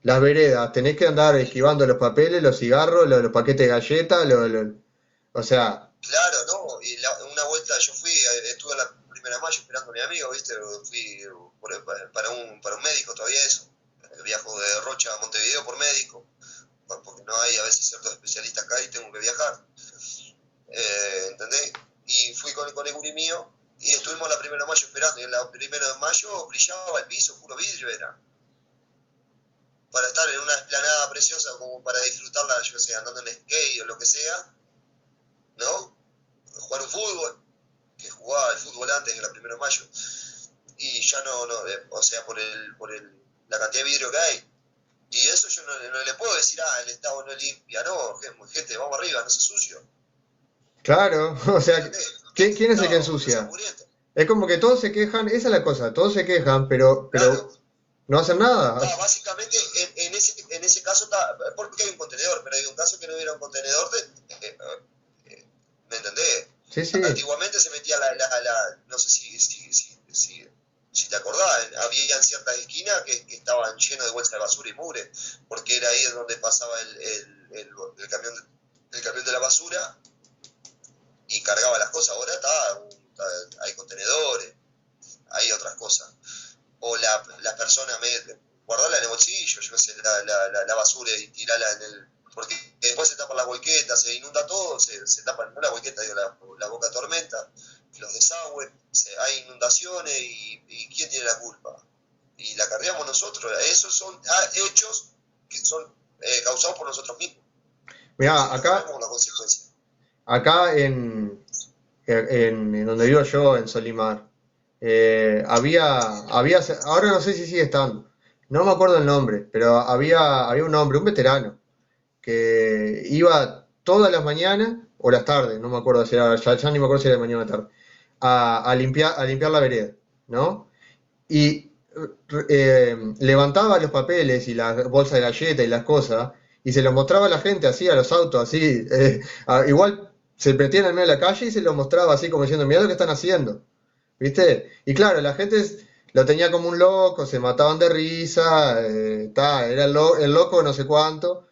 las veredas tenés que andar esquivando los papeles, los cigarros, los paquetes de galletas, o sea, Claro, ¿no? Y una vuelta yo estuve en la primera de mayo esperando a mi amigo, ¿viste? Fui para un médico todavía eso. Viajo de Rocha a Montevideo por médico, porque no hay a veces ciertos especialistas acá y tengo que viajar. ¿Entendés? Y fui con el gurí mío y estuvimos la primera de mayo esperando. Y en la primera de mayo brillaba el piso, puro vidrio era. Para estar en una esplanada preciosa como para disfrutarla, yo qué sé, andando en skate o lo que sea, ¿no? Jugar un fútbol, que jugaba el fútbol antes de la primera de mayo. Y ya o sea, la cantidad de vidrio que hay. Y eso yo no le puedo decir, el Estado no limpia, no, gente, vamos arriba, no se sucio. Claro, o sea, ¿quién es el que No, no se ensucia? muriendo. Es como que todos se quejan, esa es la cosa, todos se quejan, pero Claro. no hacen nada. Básicamente, en ese caso está, porque hay un contenedor, pero hay un caso que no hubiera un contenedor, ¿me entendés? Sí, sí, Antiguamente se metía no sé si te acordás, había ciertas esquinas que estaban llenas de bolsas de basura y mugre, porque era ahí donde pasaba el camión de la basura y cargaba las cosas. Ahora hay contenedores, hay otras cosas. O las personas guardarla en el bolsillo, yo qué sé, la basura y tirarla en el... Porque después se tapan las volquetas, se inunda todo, se tapan, no la volqueta, digo, la boca tormenta, los desagües, hay inundaciones y ¿quién tiene la culpa? Y la cargamos nosotros. Esos son hechos que son causados por nosotros mismos. mirá, Y lo tomamos como una consecuencia. acá en donde vivo yo, en Solimar, ahora no sé si sigue estando, no me acuerdo el nombre, pero había un hombre, un veterano, que iba todas las mañanas, o las tardes, no me acuerdo si era, ya ni me acuerdo si era de mañana o de tarde, a limpiar la vereda, ¿no? Y levantaba los papeles y las bolsas de galleta y las cosas, y se los mostraba a la gente así, a los autos, así, igual se metía en el medio de la calle y se los mostraba así como diciendo, mirá lo que están haciendo, ¿viste? Y claro, la gente lo tenía como un loco, se mataban de risa, era el loco no sé cuánto,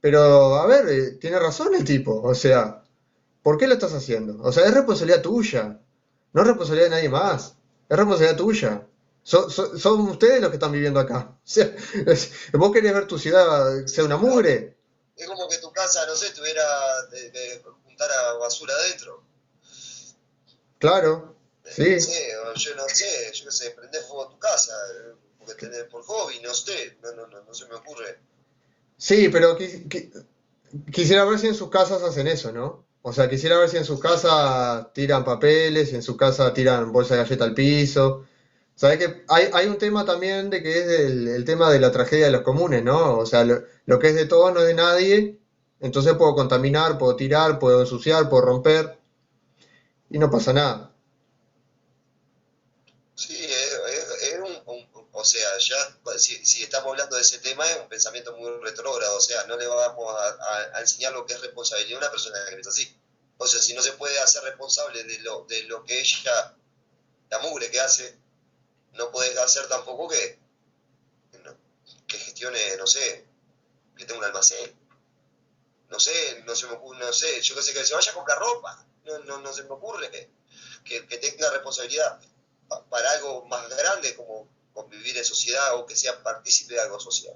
pero a ver, tiene razón el tipo, o sea, ¿por qué lo estás haciendo? O sea, es responsabilidad tuya, no es responsabilidad de nadie más, es responsabilidad tuya. Son ustedes los que están viviendo acá. O sea, vos querés ver tu ciudad sea una Claro. mugre. Es como que tu casa, no sé, tuviera de juntar a basura adentro. Claro, No sí. sé, yo no sé, yo qué sé, prender fuego a tu casa, porque tenés por hobby, no sé, no se me ocurre. Sí, pero quisiera ver si en sus casas hacen eso, ¿no? O sea, quisiera ver si en sus casas tiran papeles, si en su casa tiran bolsa de galleta al piso. Sabes que hay un tema también de que es el tema de la tragedia de los comunes, ¿no? O sea, lo que es de todos no es de nadie. Entonces puedo contaminar, puedo tirar, puedo ensuciar, puedo romper y no pasa nada. Sí, es o sea, ya si estamos hablando de ese tema es un pensamiento muy retrógrado, o sea, no le vamos a enseñar lo que es responsabilidad a una persona que es así. O sea, si no se puede hacer responsable de lo que ella, la mugre que hace, no puede hacer tampoco no, que gestione, no sé, que tenga un almacén. No sé, no se me ocurre, no sé, yo qué sé, que se vaya a comprar ropa. No se me ocurre que tenga responsabilidad para algo más grande como convivir en sociedad o que sea partícipe de algo social.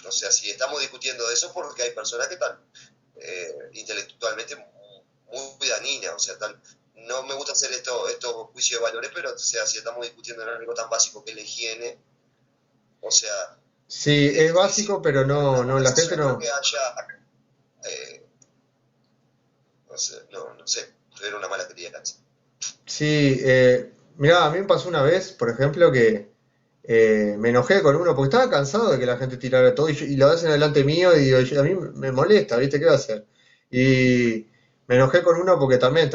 O sea, si estamos discutiendo de eso porque hay personas que están intelectualmente muy dañinas, o sea, no me gusta hacer estos juicios de valores, pero o sea, si estamos discutiendo en algo tan básico que es la higiene, o sea, Sí, es es básico, difícil pero tener no, una no, la gente conversación, creo no. que haya, eh, no sé, tuviera una mala crianza. Sí, mirá, a mí me pasó una vez, por ejemplo, que me enojé con uno porque estaba cansado de que la gente tirara todo y lo hacen delante mío y digo, a mí me molesta, ¿viste? ¿Qué va a hacer? Y me enojé con uno porque también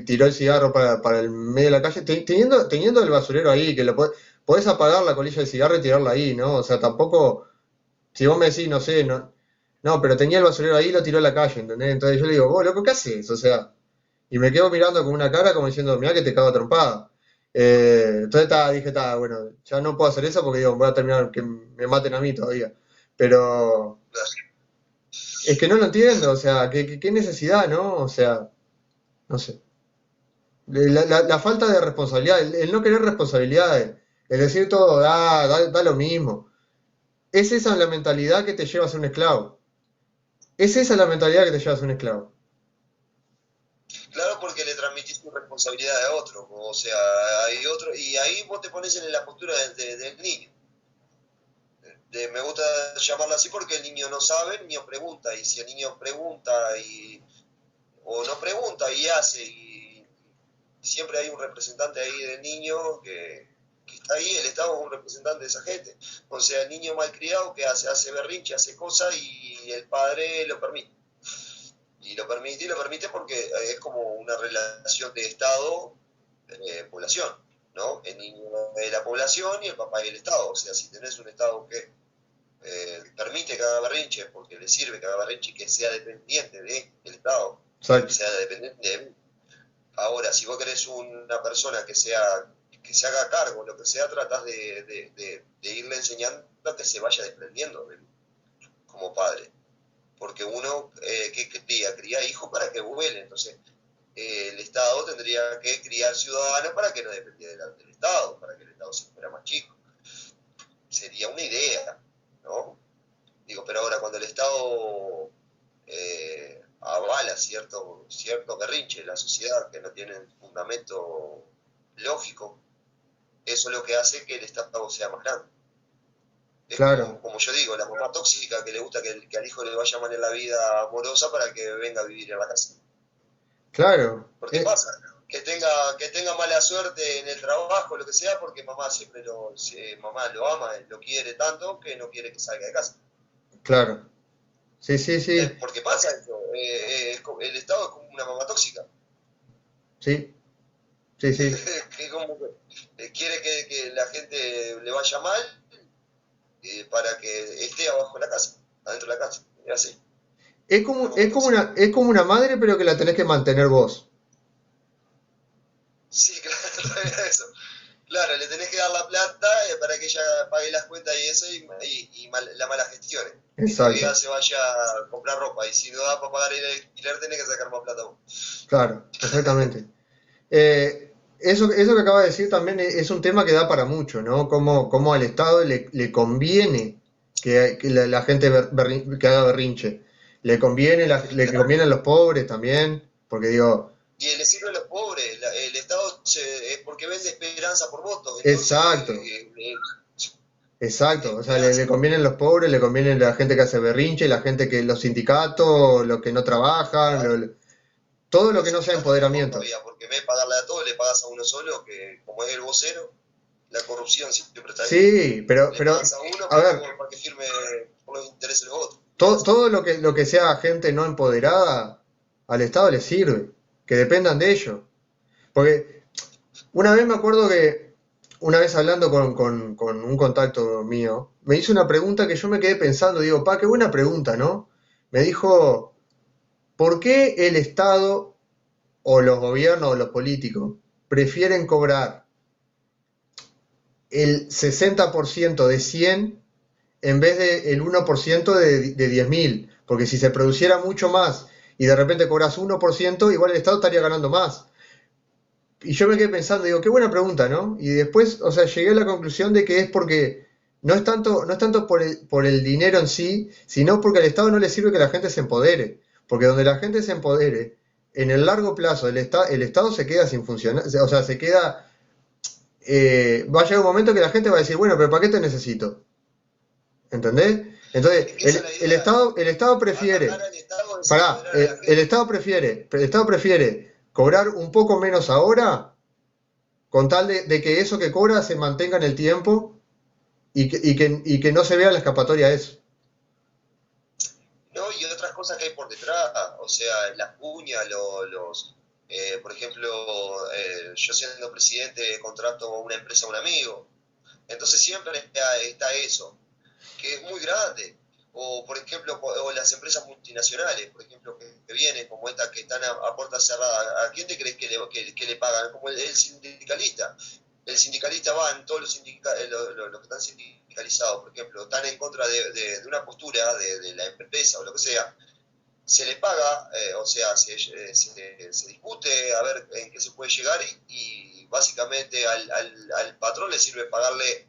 tiró el cigarro para el medio de la calle, teniendo el basurero ahí, que podés apagar la colilla del cigarro y tirarla ahí, ¿no? O sea, tampoco, si vos me decís, no sé, no, pero tenía el basurero ahí y lo tiró a la calle, ¿entendés? Entonces yo le digo, vos, loco, ¿qué haces? O sea, y me quedo mirando con una cara como diciendo, mirá que te cago a trompada. Entonces dije, bueno, ya no puedo hacer eso porque digo, voy a terminar que me maten a mí todavía. Pero es que no lo entiendo, o sea, ¿qué necesidad, no? O sea, no sé. La falta de responsabilidad, el no querer responsabilidades, el decir todo, da lo mismo. Es esa la mentalidad que te lleva a ser un esclavo. Es esa la mentalidad que te lleva a ser un esclavo. Claro, porque le transmitís tu responsabilidad a otro, o sea, hay otro, y ahí vos te pones en la postura del niño. Me gusta llamarlo así porque el niño no sabe, el niño pregunta, y si el niño pregunta o no pregunta y hace, y siempre hay un representante ahí del niño ahí el Estado es un representante de esa gente. O sea, el niño malcriado que hace berrinche, hace cosas y el padre lo permite. Y lo permite porque es como una relación de Estado-población, ¿no? El niño es la población y el papá es el Estado. O sea, si tenés un Estado que permite que haga berrinche, porque le sirve que haga berrinche y que sea dependiente del Estado, Exacto. que sea dependiente de mí. Ahora, si vos querés una persona que se haga cargo, lo que sea, tratás de irle enseñando a que se vaya desprendiendo como padre. Porque uno que cría hijos para que vuelen. Entonces, el Estado tendría que criar ciudadanos para que no dependiera del Estado, para que el Estado se fuera más chico. Sería una idea, ¿no? Digo, pero ahora cuando el Estado avala cierto berrinche de la sociedad que no tienen fundamento lógico, eso es lo que hace que el Estado sea más grande. Es Claro, como yo digo, la mamá tóxica que le gusta que al hijo le vaya mal en la vida amorosa para que venga a vivir en la casa. claro. Porque pasa, que tenga mala suerte en el trabajo, lo que sea, porque mamá mamá lo ama, lo quiere tanto que no quiere que salga de casa. Claro. Sí, sí, sí. Porque pasa eso, el Estado es como una mamá tóxica, Sí, sí, sí. que como que quiere que la gente le vaya mal para que esté abajo de la casa, adentro de la casa, es así, Es una como, mamá es como tóxica. una, es como una madre, pero que la tenés que mantener vos. Sí, claro, eso. Claro, le tenés que dar la plata para que ella pague las cuentas y eso la mala gestión. Y tu hija Exacto. se vaya a comprar ropa y si no da para pagar el alquiler tenés que sacar más plata vos. Claro, exactamente. Eso que acaba de decir también es un tema que da para mucho, ¿no? Cómo al Estado le conviene que la gente que haga berrinche. Le conviene a los pobres también, porque digo, Y le sirve a los pobres, el Estado es porque vende esperanza por votos, entonces exacto, exacto. O sea, le esperanza. convienen los pobres, le conviene la gente que hace berrinche, la gente los sindicatos, los que no trabajan, Claro. todo lo Los que no sea sindicatos mejor empoderamiento. todavía, porque en vez de pagarle a todos, le pagas a uno solo, que como es el vocero, la corrupción siempre está ahí. Sí, Le pagas a uno a ver, para que firme por los intereses de los otros. todo lo que sea gente no empoderada, al Estado le sirve, que dependan de ello. Porque una vez me acuerdo que, una vez hablando con un contacto mío, me hizo una pregunta que yo me quedé pensando, digo, pa, qué buena pregunta, ¿no? Me dijo, ¿por qué el Estado o los gobiernos o los políticos prefieren cobrar el 60% de 100 en vez del 1% de 10.000? Porque si se produciera mucho más y de repente cobras 1%, igual el Estado estaría ganando más. Y yo me quedé pensando, digo, qué buena pregunta, ¿no? Y después, o sea, llegué a la conclusión de que es porque no es tanto por el dinero en sí, sino porque al Estado no le sirve que la gente se empodere. Porque donde la gente se empodere, en el largo plazo el Estado se queda sin funcionar, o sea, se queda, va a llegar un momento que la gente va a decir, bueno, pero ¿para qué te necesito? ¿Entendés? Entonces, Es que esa es la el idea. Estado, el Estado Atacar prefiere, al Estado es pará, empoderar a la el gente. Estado prefiere cobrar un poco menos ahora con tal de que eso que cobra se mantenga en el tiempo y que no se vea la escapatoria a eso. ¿No? Y otras cosas que hay por detrás, o sea, las cuñas, por ejemplo, yo siendo presidente contrato a una empresa a un amigo, entonces siempre está eso, que es muy grande. O, por ejemplo, o las empresas multinacionales, por ejemplo, que vienen como estas que están a puerta cerrada. ¿A quién te crees que le pagan? Como el sindicalista. El sindicalista van, todos los que están sindicalizados, por ejemplo, están en contra de una postura de la empresa o lo que sea. Se le paga, o sea, se discute a ver en qué se puede llegar y básicamente al patrón le sirve pagarle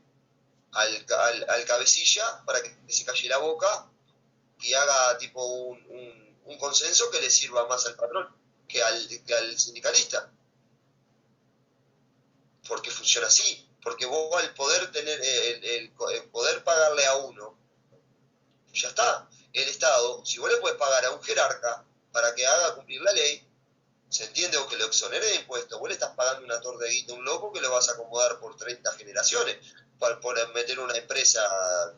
al cabecilla para que se calle la boca y haga tipo un consenso que le sirva más al patrón que al sindicalista, porque funciona así, porque vos al poder tener el poder pagarle a uno, ya está. El Estado, si vos le puedes pagar a un jerarca para que haga cumplir la ley, se entiende, o que lo exonere de impuestos, vos le estás pagando una torta de guita a un loco que lo vas a acomodar por 30 generaciones. exoneraciones, por meter una empresa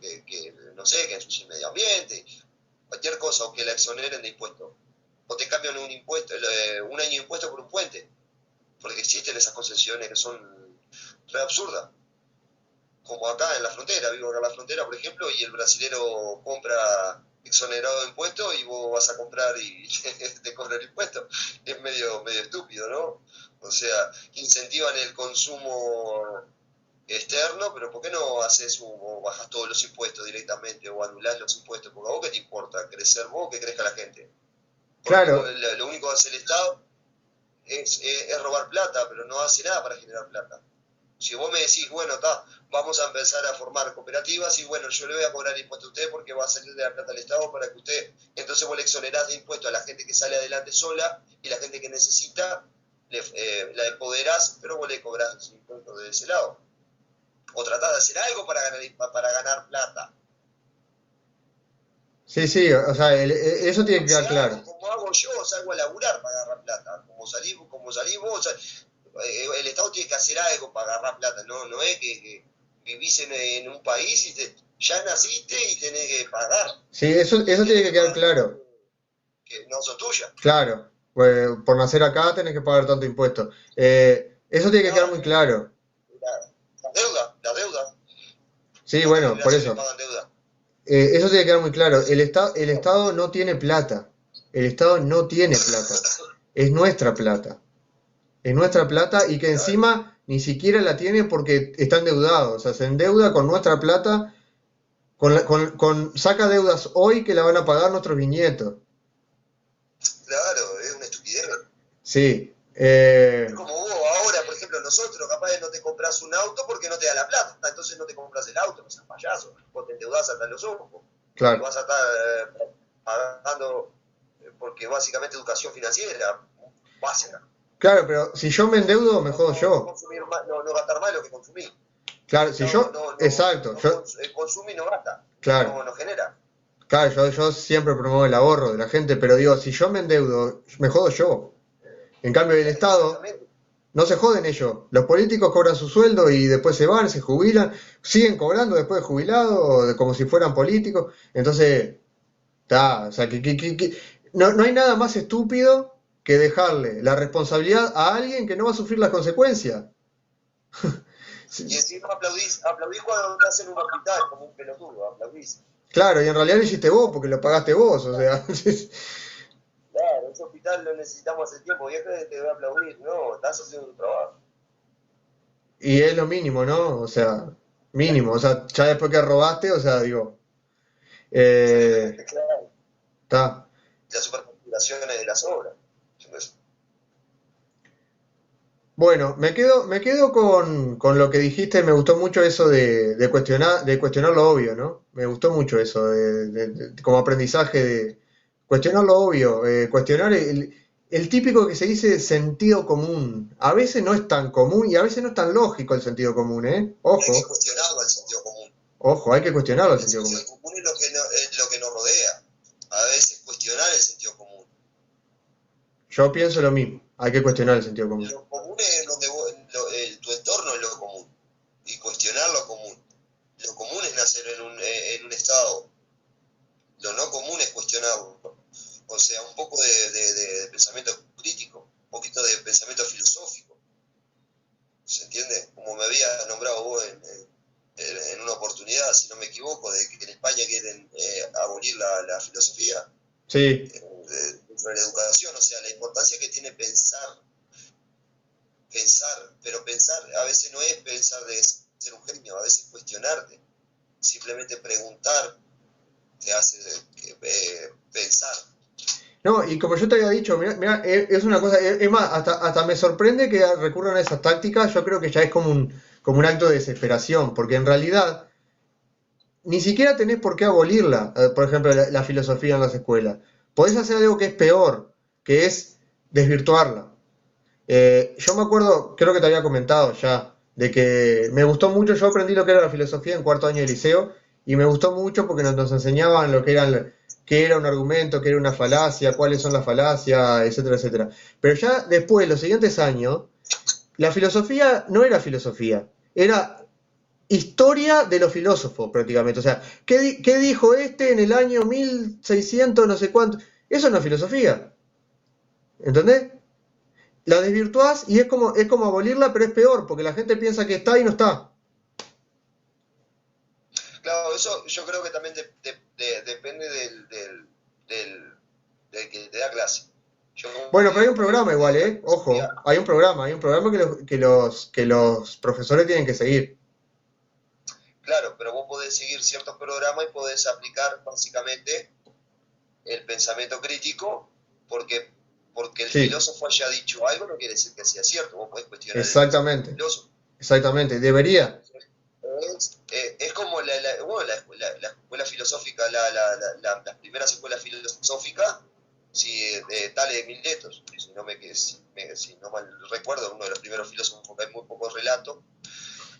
que no sé, que ensucie el medio ambiente, cualquier cosa, o que la exoneren de impuestos. O te cambian un impuesto, un año de impuesto por un puente, porque existen esas concesiones que son re absurdas. Como acá en la frontera, vivo acá en la frontera, por ejemplo, y el brasilero compra exonerado de impuestos y vos vas a comprar y te cobra el impuesto. Es medio estúpido, ¿no? O sea, incentivan el consumo externo, pero ¿por qué no haces o bajas todos los impuestos directamente o anulás los impuestos? Porque a vos qué te importa, crecer vos o que crezca la gente. Porque Claro. lo único que hace el Estado es robar plata, pero no hace nada para generar plata. Si vos me decís, bueno, vamos a empezar a formar cooperativas y bueno, yo le voy a cobrar impuesto a usted porque va a salir de la plata al Estado para que usted, entonces vos le exonerás de impuesto a la gente que sale adelante sola y la gente que necesita, la empoderás, pero vos le cobrás los impuestos de ese lado. O tratás de hacer algo para ganar plata. Sí, sí, o sea, eso tiene que quedar claro. Como hago yo, salgo a laburar para agarrar plata. Como salís vos, el Estado tiene que hacer algo para agarrar plata. No es que vivís en un país y ya naciste y tenés que pagar. Sí, eso tiene que quedar claro. Que no son tuyas. Claro, pues, por nacer acá tenés que pagar tanto impuesto. Eso tiene que quedar muy claro. La deuda. Sí, bueno, por eso. Pagan deuda. Eso tiene que quedar muy claro. El Estado no tiene plata. El Estado no tiene plata. Es nuestra plata. Es nuestra plata y que encima ni siquiera la tiene porque está endeudado. O sea, se endeuda con nuestra plata, saca deudas hoy que la van a pagar nuestros bisnietos. Claro, es una estupidez. Sí. Es como vos ahora, por ejemplo, nosotros capaz no te compras un auto porque no te da la plata, entonces no te compras el auto, no seas payaso, vos te endeudás hasta los ojos. Claro. Y vas a estar pagando, porque básicamente educación financiera básica. Claro, pero si yo me endeudo, me jodo yo. No gastar más lo que consumí. Claro, si exacto. Consumí no gasta. Claro. No genera. Claro, yo siempre promuevo el ahorro de la gente, pero digo, si yo me endeudo, me jodo yo. En cambio, el Estado, no se joden ellos. Los políticos cobran su sueldo y después se van, se jubilan, siguen cobrando después de jubilado, como si fueran políticos. Entonces, o sea, no hay nada más estúpido que dejarle la responsabilidad a alguien que no va a sufrir las consecuencias. Sí. Y encima aplaudís cuando estás en un hospital, como un pelotudo, aplaudís. Claro, y en realidad lo hiciste vos, porque lo pagaste vos, o sea. Claro, ese hospital lo necesitamos hace tiempo, viejo, te voy a aplaudir. No, estás haciendo tu trabajo. Y es lo mínimo, ¿no? O sea, mínimo. O sea, ya después que robaste, o sea, digo. Claro. Está. Las superfacturaciones de las obras. Bueno, me quedo con lo que dijiste, me gustó mucho eso de cuestionar lo obvio, ¿no? Me gustó mucho eso, como aprendizaje de cuestionar lo obvio, cuestionar el típico que se dice sentido común. A veces no es tan común y a veces no es tan lógico el sentido común, ¿eh? Ojo. Hay que cuestionarlo el sentido común. Ojo, hay que cuestionarlo el sentido común. El sentido común es lo que nos rodea. A veces cuestionar el sentido común. Yo pienso lo mismo, hay que cuestionar el sentido común. Lo común es donde tu entorno es lo común. Y cuestionar lo común. Lo común es nacer en un estado. Lo no común es cuestionarlo. O sea, un poco de pensamiento crítico, un poquito de pensamiento filosófico. ¿Se entiende? Como me había nombrado vos en una oportunidad, si no me equivoco, de que en España quieren abolir la filosofía. Sí. Dentro de la educación, o sea, la importancia que tiene pensar, pero pensar a veces no es pensar de ser un genio, a veces cuestionarte, simplemente preguntar te hace pensar. No, y como yo te había dicho, mira, es una cosa, es más, hasta me sorprende que recurran a esas tácticas, yo creo que ya es como un acto de desesperación, porque en realidad ni siquiera tenés por qué abolirla, por ejemplo, la filosofía en las escuelas. Podés hacer algo que es peor, que es desvirtuarla. Yo me acuerdo, creo que te había comentado ya, de que me gustó mucho, yo aprendí lo que era la filosofía en cuarto año de liceo, y me gustó mucho porque nos enseñaban lo que era un argumento, que era una falacia, cuáles son las falacias, etcétera, etcétera. Pero ya después, los siguientes años, la filosofía no era filosofía, era historia de los filósofos prácticamente. O sea, ¿qué dijo este en el año 1600 no sé cuánto? Eso no es filosofía, ¿entendés? La desvirtuás y es como abolirla, pero es peor, porque la gente piensa que está y no está. Claro, eso yo creo que también depende del que te da clase. Yo como Bueno, te pero hay digo, un para mí programa igual, ¿eh? filosofía, Ojo, hay un programa que los profesores tienen que seguir. claro, pero vos podés seguir ciertos programas y podés aplicar básicamente el pensamiento crítico porque, porque el Sí, filósofo haya dicho algo no quiere decir que sea cierto, vos podés cuestionar el pensamiento del exactamente, filósofo. exactamente, debería. Es como bueno, la escuela filosófica, las primeras escuelas filosóficas, si, Tales de Miletos, si no mal recuerdo, uno de los primeros filósofos, que hay muy pocos relatos,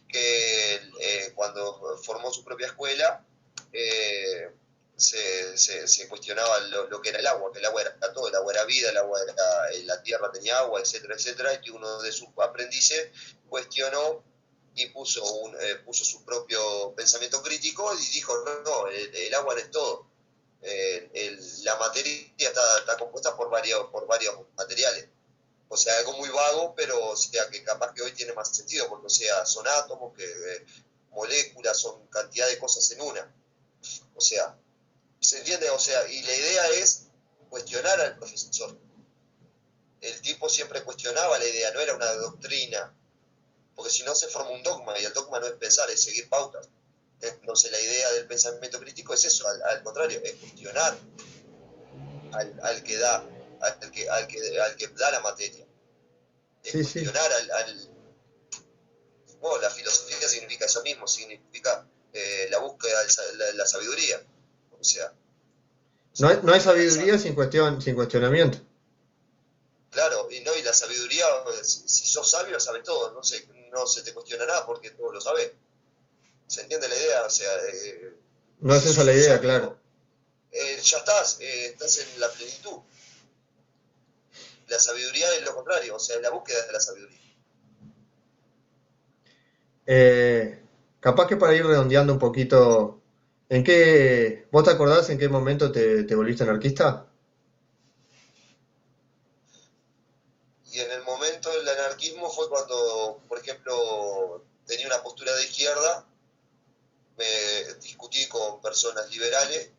que cuando formó su propia escuela, eh, se cuestionaba lo que era el agua, que el agua era todo, el agua era vida, el agua era, la tierra tenía agua, etcétera, etcétera, y que uno de sus aprendices cuestionó y puso su propio pensamiento crítico y dijo, no, el agua no es todo. La materia está compuesta por varios materiales. O sea, algo muy vago, pero o sea, que capaz que hoy tiene más sentido, porque o sea, son átomos, moléculas, son cantidad de cosas en una. O sea, ¿se entiende? O sea, y la idea es cuestionar al profesor. El tipo siempre cuestionaba la idea, no era una doctrina, porque si no se forma un dogma, y el dogma no es pensar, es seguir pautas. Entonces la idea del pensamiento crítico es eso, al contrario, es cuestionar al que da, al que da la materia. Es Sí, sí. cuestionar bueno, la filosofía significa eso mismo, significa la búsqueda de la sabiduría. O sea, No hay cuestionar al sabiduría sabio. sin cuestionamiento. Claro, y la sabiduría, si sos sabio, sabes todo, no se te cuestiona nada porque todo lo sabes. ¿Se entiende la idea? O sea, No es si esa sos la un idea, claro. sabio, ya estás en la plenitud. La sabiduría es lo contrario, o sea, es la búsqueda de la sabiduría. Eh, Capaz que para ir redondeando un poquito, ¿vos te acordás en qué momento te volviste anarquista? Y en el momento del anarquismo fue cuando, por ejemplo, tenía una postura de izquierda, me discutí con personas liberales,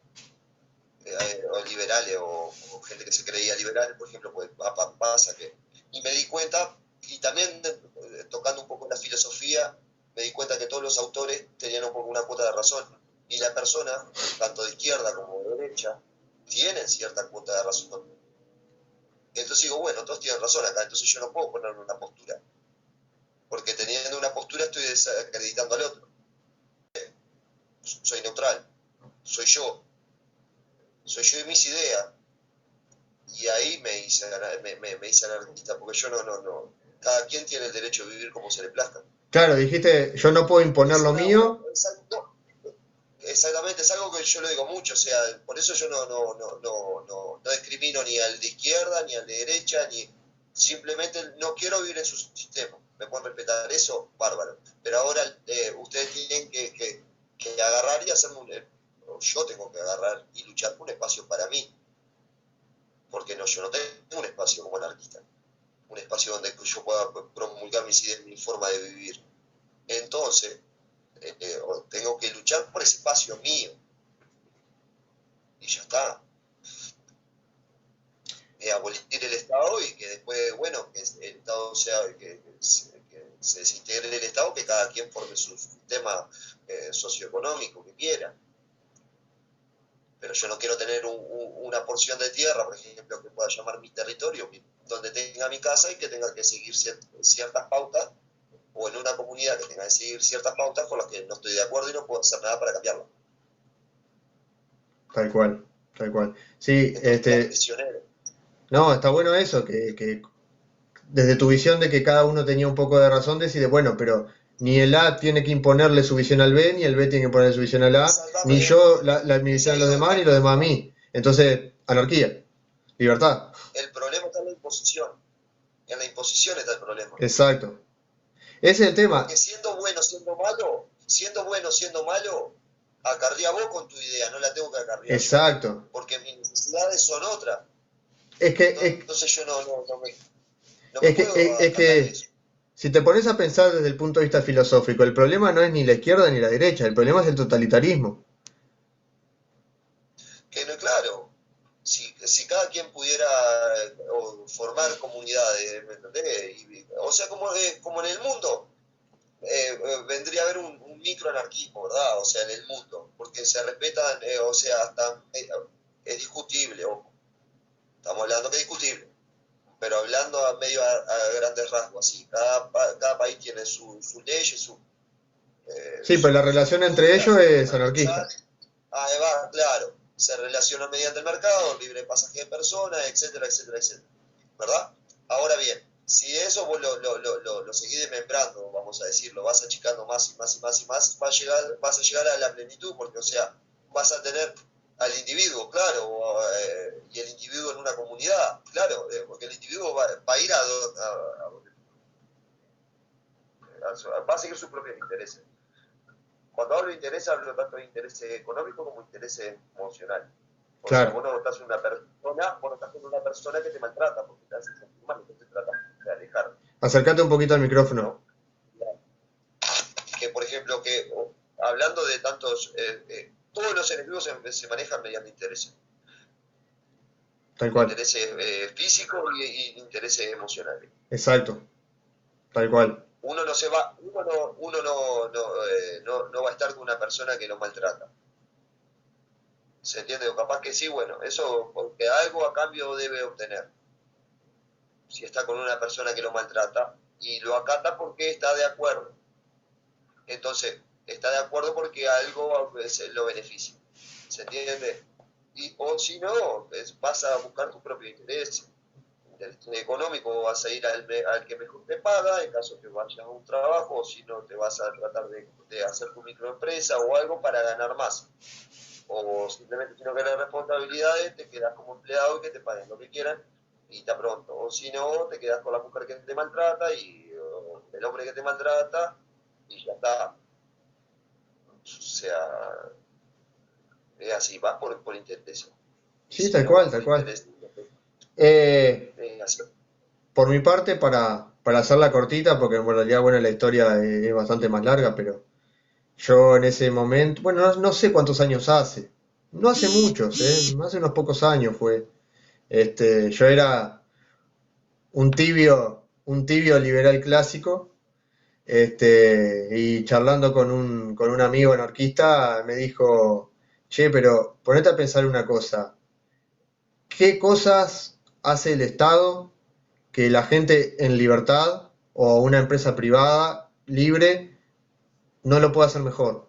o gente que se creía liberal, por ejemplo, pues pasa que... Y me di cuenta, y también tocando un poco la filosofía, me di cuenta que todos los autores tenían un poco una cuota de razón. Y la persona, tanto de izquierda como de derecha, tienen cierta cuota de razón. Entonces digo, bueno, todos tienen razón acá, entonces yo no puedo ponerme una postura, porque teniendo una postura estoy desacreditando al otro. Soy neutral, soy yo, soy yo y mis ideas. Y ahí me hice anarquista, porque yo no. Cada quien tiene el derecho de vivir como se le plazca. Claro, dijiste, yo no puedo imponer Es lo mío. exactamente, es algo que yo lo digo mucho, o sea, por eso yo no discrimino ni al de izquierda, ni al de derecha, ni simplemente no quiero vivir en su sistema. Me pueden respetar eso, bárbaro. Pero ahora ustedes tienen que agarrar y hacerme yo tengo que agarrar y luchar por un espacio para mí, porque yo no tengo un espacio como anarquista, un espacio donde yo pueda promulgar mis ideas, mi forma de vivir. Entonces, tengo que luchar por ese espacio mío. Y ya está. Abolir el Estado y que después, bueno, que el Estado sea, que se desintegre el Estado, que cada quien forme su sistema socioeconómico que quiera. Pero yo no quiero tener una porción de tierra, por ejemplo, que pueda llamar mi territorio, donde tenga mi casa y que tenga que seguir ciertas pautas, o en una comunidad que tenga que seguir ciertas pautas con las que no estoy de acuerdo y no puedo hacer nada para cambiarlas. Tal cual, tal cual. Sí, Entonces quedas prisionero. no, está bueno eso, que desde tu visión de que cada uno tenía un poco de razón, decide, bueno, pero ni el A tiene que imponerle su visión al B, ni el B tiene que imponerle su visión al A, ni Exactamente. yo mi Es visión a ahí los donde demás, está ni el los demás a problema. mí. Entonces, anarquía, libertad. El problema está en la imposición. En la imposición está el problema. Exacto. Ese es el tema. Porque siendo malo, acarrea vos con tu idea, no la tengo que acarrear yo. Exacto. Porque mis necesidades son otras. Es que, Entonces yo no me es que, puedo es acatar de que, eso. si te pones a pensar desde el punto de vista filosófico, el problema no es ni la izquierda ni la derecha, el problema es el totalitarismo. Que no, claro, si cada quien pudiera formar comunidades, ¿me entendés? O sea, como en el mundo, vendría a haber un microanarquismo, ¿verdad? O sea, en el mundo, porque se respetan, o sea, hasta es discutible, ojo, estamos hablando que es discutible, pero hablando a medio a grandes rasgos, así, cada país tiene su ley, Sí, pero la su relación entre estructura, ellos su es forma de anarquista. pensar. Ahí va, claro, se relaciona mediante el mercado, libre pasaje de personas, etcétera, etcétera, etcétera, ¿verdad? Ahora bien, si eso vos lo seguís desmembrando, vamos a decirlo, vas achicando más y más y más y más, vas a llegar a la plenitud, porque, o sea, vas a tener al individuo, claro, y el individuo en una comunidad, claro, porque el individuo va a ir va a seguir sus propios intereses. Cuando hablo de interés, hablo tanto de interés económico como de interés emocional. O sea, Claro. vos no estás con una persona que te maltrata, porque te hace sentir mal, entonces trata de alejar, Acércate un poquito al micrófono. ¿no? Que, por ejemplo, hablando de tantos, todos los seres vivos se manejan mediante intereses. Tal cual. Intereses físicos y intereses emocionales. Exacto. Tal cual. Uno no va a estar con una persona que lo maltrata. ¿Se entiende? O capaz que sí, bueno, eso porque algo a cambio debe obtener. Si está con una persona que lo maltrata y lo acata porque está de acuerdo. Entonces, está de acuerdo porque algo lo beneficia. ¿Se entiende? O si no, vas a buscar tu propio interés. Interés económico, vas a ir al que mejor te paga, en caso que vayas a un trabajo, o si no, te vas a tratar de hacer tu microempresa o algo para ganar más. O simplemente si no querés responsabilidades, te quedas como empleado y que te paguen lo que quieran y está pronto. O si no, te quedas con la mujer que te maltrata y el hombre que te maltrata y ya está. O sea, es así, vas por interés. Y Sí, si tal no vas cual, por tal cual. interés, Eh, es así. por mi parte, para hacerla cortita, porque en realidad, bueno, la historia es bastante más larga, pero yo en ese momento, bueno, no sé cuántos años hace. No hace muchos, hace unos pocos años fue. Yo era un tibio liberal clásico, y charlando con un amigo anarquista me dijo, che, pero ponete a pensar una cosa, ¿qué cosas hace el Estado que la gente en libertad o una empresa privada libre no lo puede hacer mejor?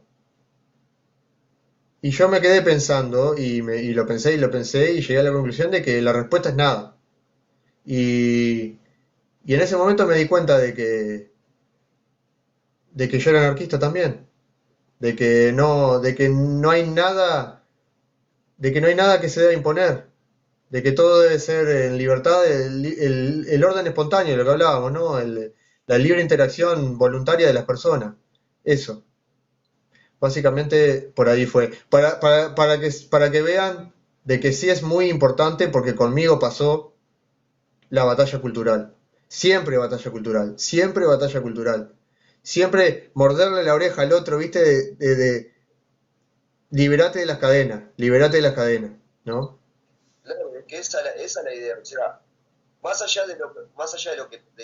Y yo me quedé pensando y lo pensé y lo pensé y llegué a la conclusión de que la respuesta es nada. Y, y en ese momento me di cuenta de que yo era anarquista también, de que no hay nada, de que no hay nada que se deba imponer, de que todo debe ser en libertad, el orden espontáneo, lo que hablábamos, ¿no? La libre interacción voluntaria de las personas. Eso, básicamente por ahí fue. Para que vean de que sí es muy importante, porque conmigo pasó la batalla cultural. Siempre batalla cultural, siempre batalla cultural. Siempre morderle la oreja al otro, ¿viste? Liberate de las cadenas, liberate de las cadenas, ¿no? Claro, es que esa es la idea. O sea,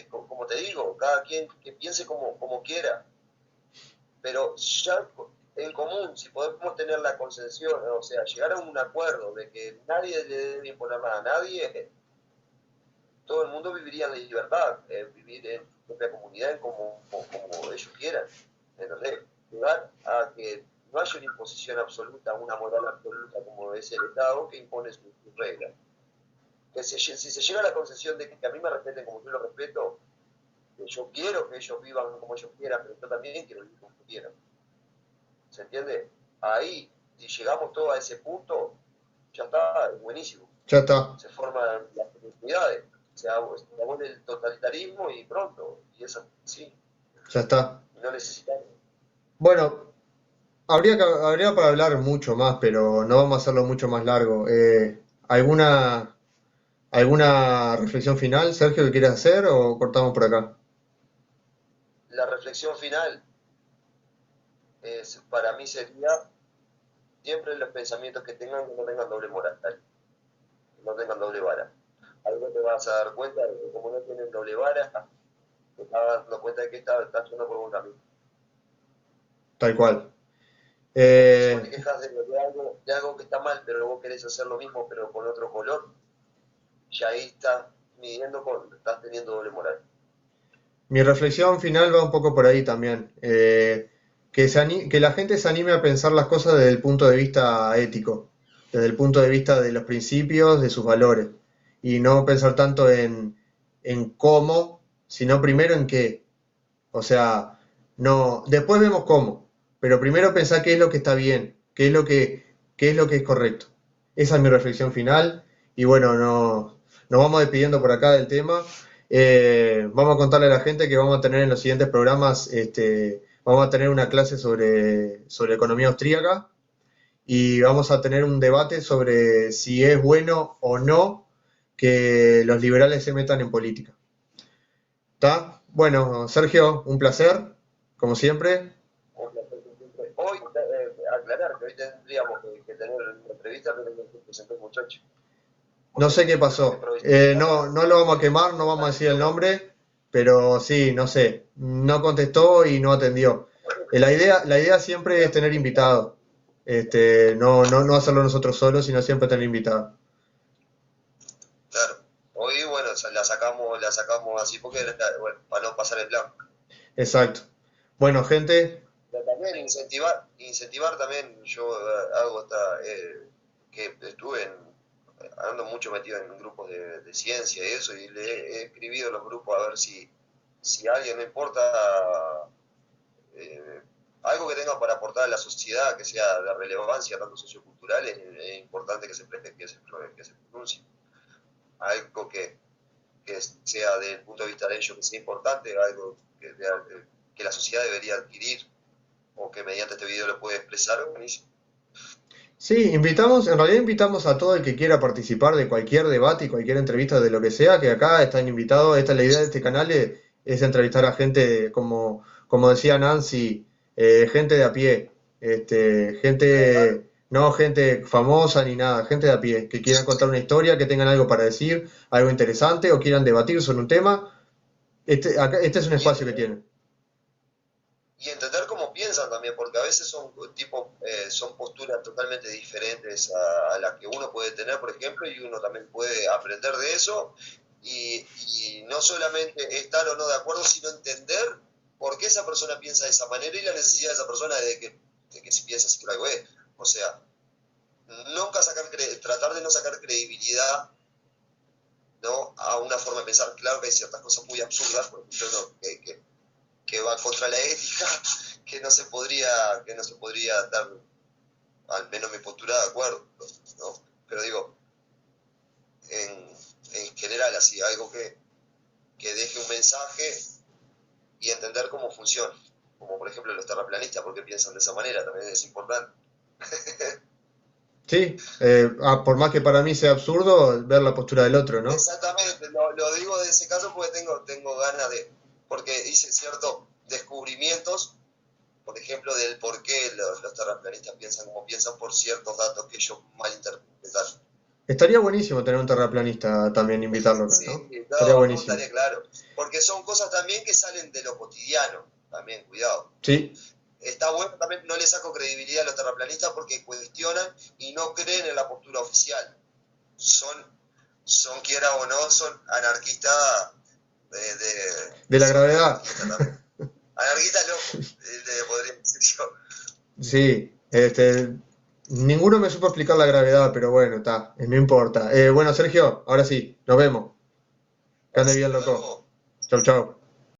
como te digo, cada quien que piense como quiera, pero ya en común, si podemos tener la consensuación, o sea, llegar a un acuerdo de que nadie le debe imponer nada a nadie, todo el mundo viviría en libertad, vivir en su propia comunidad como ellos quieran. ¿Entendés? Llegar a que no haya una imposición absoluta, una moral absoluta como es el Estado que impone sus reglas. Que si se llega a la concesión de que a mí me respeten como yo lo respeto, que yo quiero que ellos vivan como ellos quieran, pero yo también quiero vivir como yo quiera. ¿Se entiende? Ahí, si llegamos todos a ese punto, ya está, es buenísimo. Ya está. Se forman las comunidades, se abole el totalitarismo y pronto, y es así. Ya está. No necesitan. Bueno, habría para hablar mucho más, pero no vamos a hacerlo mucho más largo. ¿Alguna reflexión final, Sergio, que quieras hacer o cortamos por acá? La reflexión final para mí sería siempre los pensamientos que no tengan doble moral, no tengan doble vara. Algo te vas a dar cuenta de que como no tienen doble vara, te estás dando cuenta de que estás yendo por un camino. Tal cual. Porque si vos te Eh, quejas de algo que está mal, pero vos querés hacer lo mismo, pero con otro color, ya ahí estás teniendo doble moral. Mi reflexión final va un poco por ahí también. Que la gente se anime a pensar las cosas desde el punto de vista ético, desde el punto de vista de los principios, de sus valores, y no pensar tanto en cómo, sino primero en qué. O sea, no, después vemos cómo, pero primero pensar qué es lo que está bien, qué es lo que es correcto. Esa es mi reflexión final. Y bueno, nos vamos despidiendo por acá del tema. Vamos a contarle a la gente que vamos a tener en los siguientes programas, vamos a tener una clase sobre economía austríaca y vamos a tener un debate sobre si es bueno o no que los liberales se metan en política. ¿Está? Bueno, Sergio, un placer, como siempre. Hoy, aclarar que hoy tendríamos que tener una entrevista, pero no se presentó el muchacho. No Porque sé qué tuvieron que pasó. improvisar. No lo vamos a quemar, no vamos a decir el nombre, pero sí, no sé. No contestó y no atendió. La idea siempre es tener invitados. No hacerlo nosotros solos, sino siempre tener invitados. Claro. Hoy, bueno, la sacamos así porque, bueno, para no pasar el plan. Exacto. Bueno, gente, Pero también incentivar también, yo hago que ando mucho metido en grupos de ciencia y eso, y le he escribido a los grupos a ver si alguien, no importa, eh, algo que tenga para aportar a la sociedad, que sea de relevancia, tanto sociocultural, es importante que se pronuncie. Algo que sea desde el punto de vista de ellos, que sea importante, algo que la sociedad debería adquirir o que mediante este video lo puede expresar, buenísimo. sí, en realidad invitamos a todo el que quiera participar de cualquier debate y cualquier entrevista de lo que sea, que acá están invitados. Esta es la idea de este canal, es entrevistar a gente, como decía Nancy, gente de a pie, Claro. no gente famosa ni nada, gente de a pie, que quieran contar una historia, que tengan algo para decir, algo interesante o quieran debatir sobre un tema. Este es un Y espacio que entender, tienen. y entender cómo piensan también, porque a veces son posturas totalmente diferentes a las que uno puede tener, por ejemplo, y uno también puede aprender de eso y no solamente estar o no de acuerdo, sino entender por qué esa persona piensa de esa manera y la necesidad de esa persona de que si piensa así por algo es. O sea, tratar de no sacar credibilidad, ¿no?, a una forma de pensar. Claro que hay ciertas cosas muy absurdas, por ejemplo, ¿no?, que va contra la ética, que no se podría dar, al menos mi postura, de acuerdo, ¿no? Pero digo, en, en general, así, algo que deje un mensaje y entender cómo funciona. Como por ejemplo los terraplanistas, porque piensan de esa manera, también es importante. Sí, por más que para mí sea absurdo ver la postura del otro, ¿no? Exactamente, lo digo de ese caso porque tengo ganas porque hice ciertos descubrimientos, por ejemplo, del por qué los terraplanistas piensan como piensan por ciertos datos que ellos malinterpretaron. Estaría buenísimo tener un terraplanista también, invitarlo acá, ¿no? Sí, Estaría no, buenísimo. estaría claro. Porque son cosas también que salen de lo cotidiano, también, cuidado. Sí, Está bueno también, no le saco credibilidad a los terraplanistas porque cuestionan y no creen en la postura oficial. Son, son quiera o no, son anarquistas de la son gravedad. anarquistas también. Anarquistas locos, podría decir yo. Sí, ninguno me supo explicar la gravedad, pero bueno, está, no importa. Bueno, Sergio, ahora sí, nos vemos. Que ande Hasta bien, loco. luego. Chau, chau.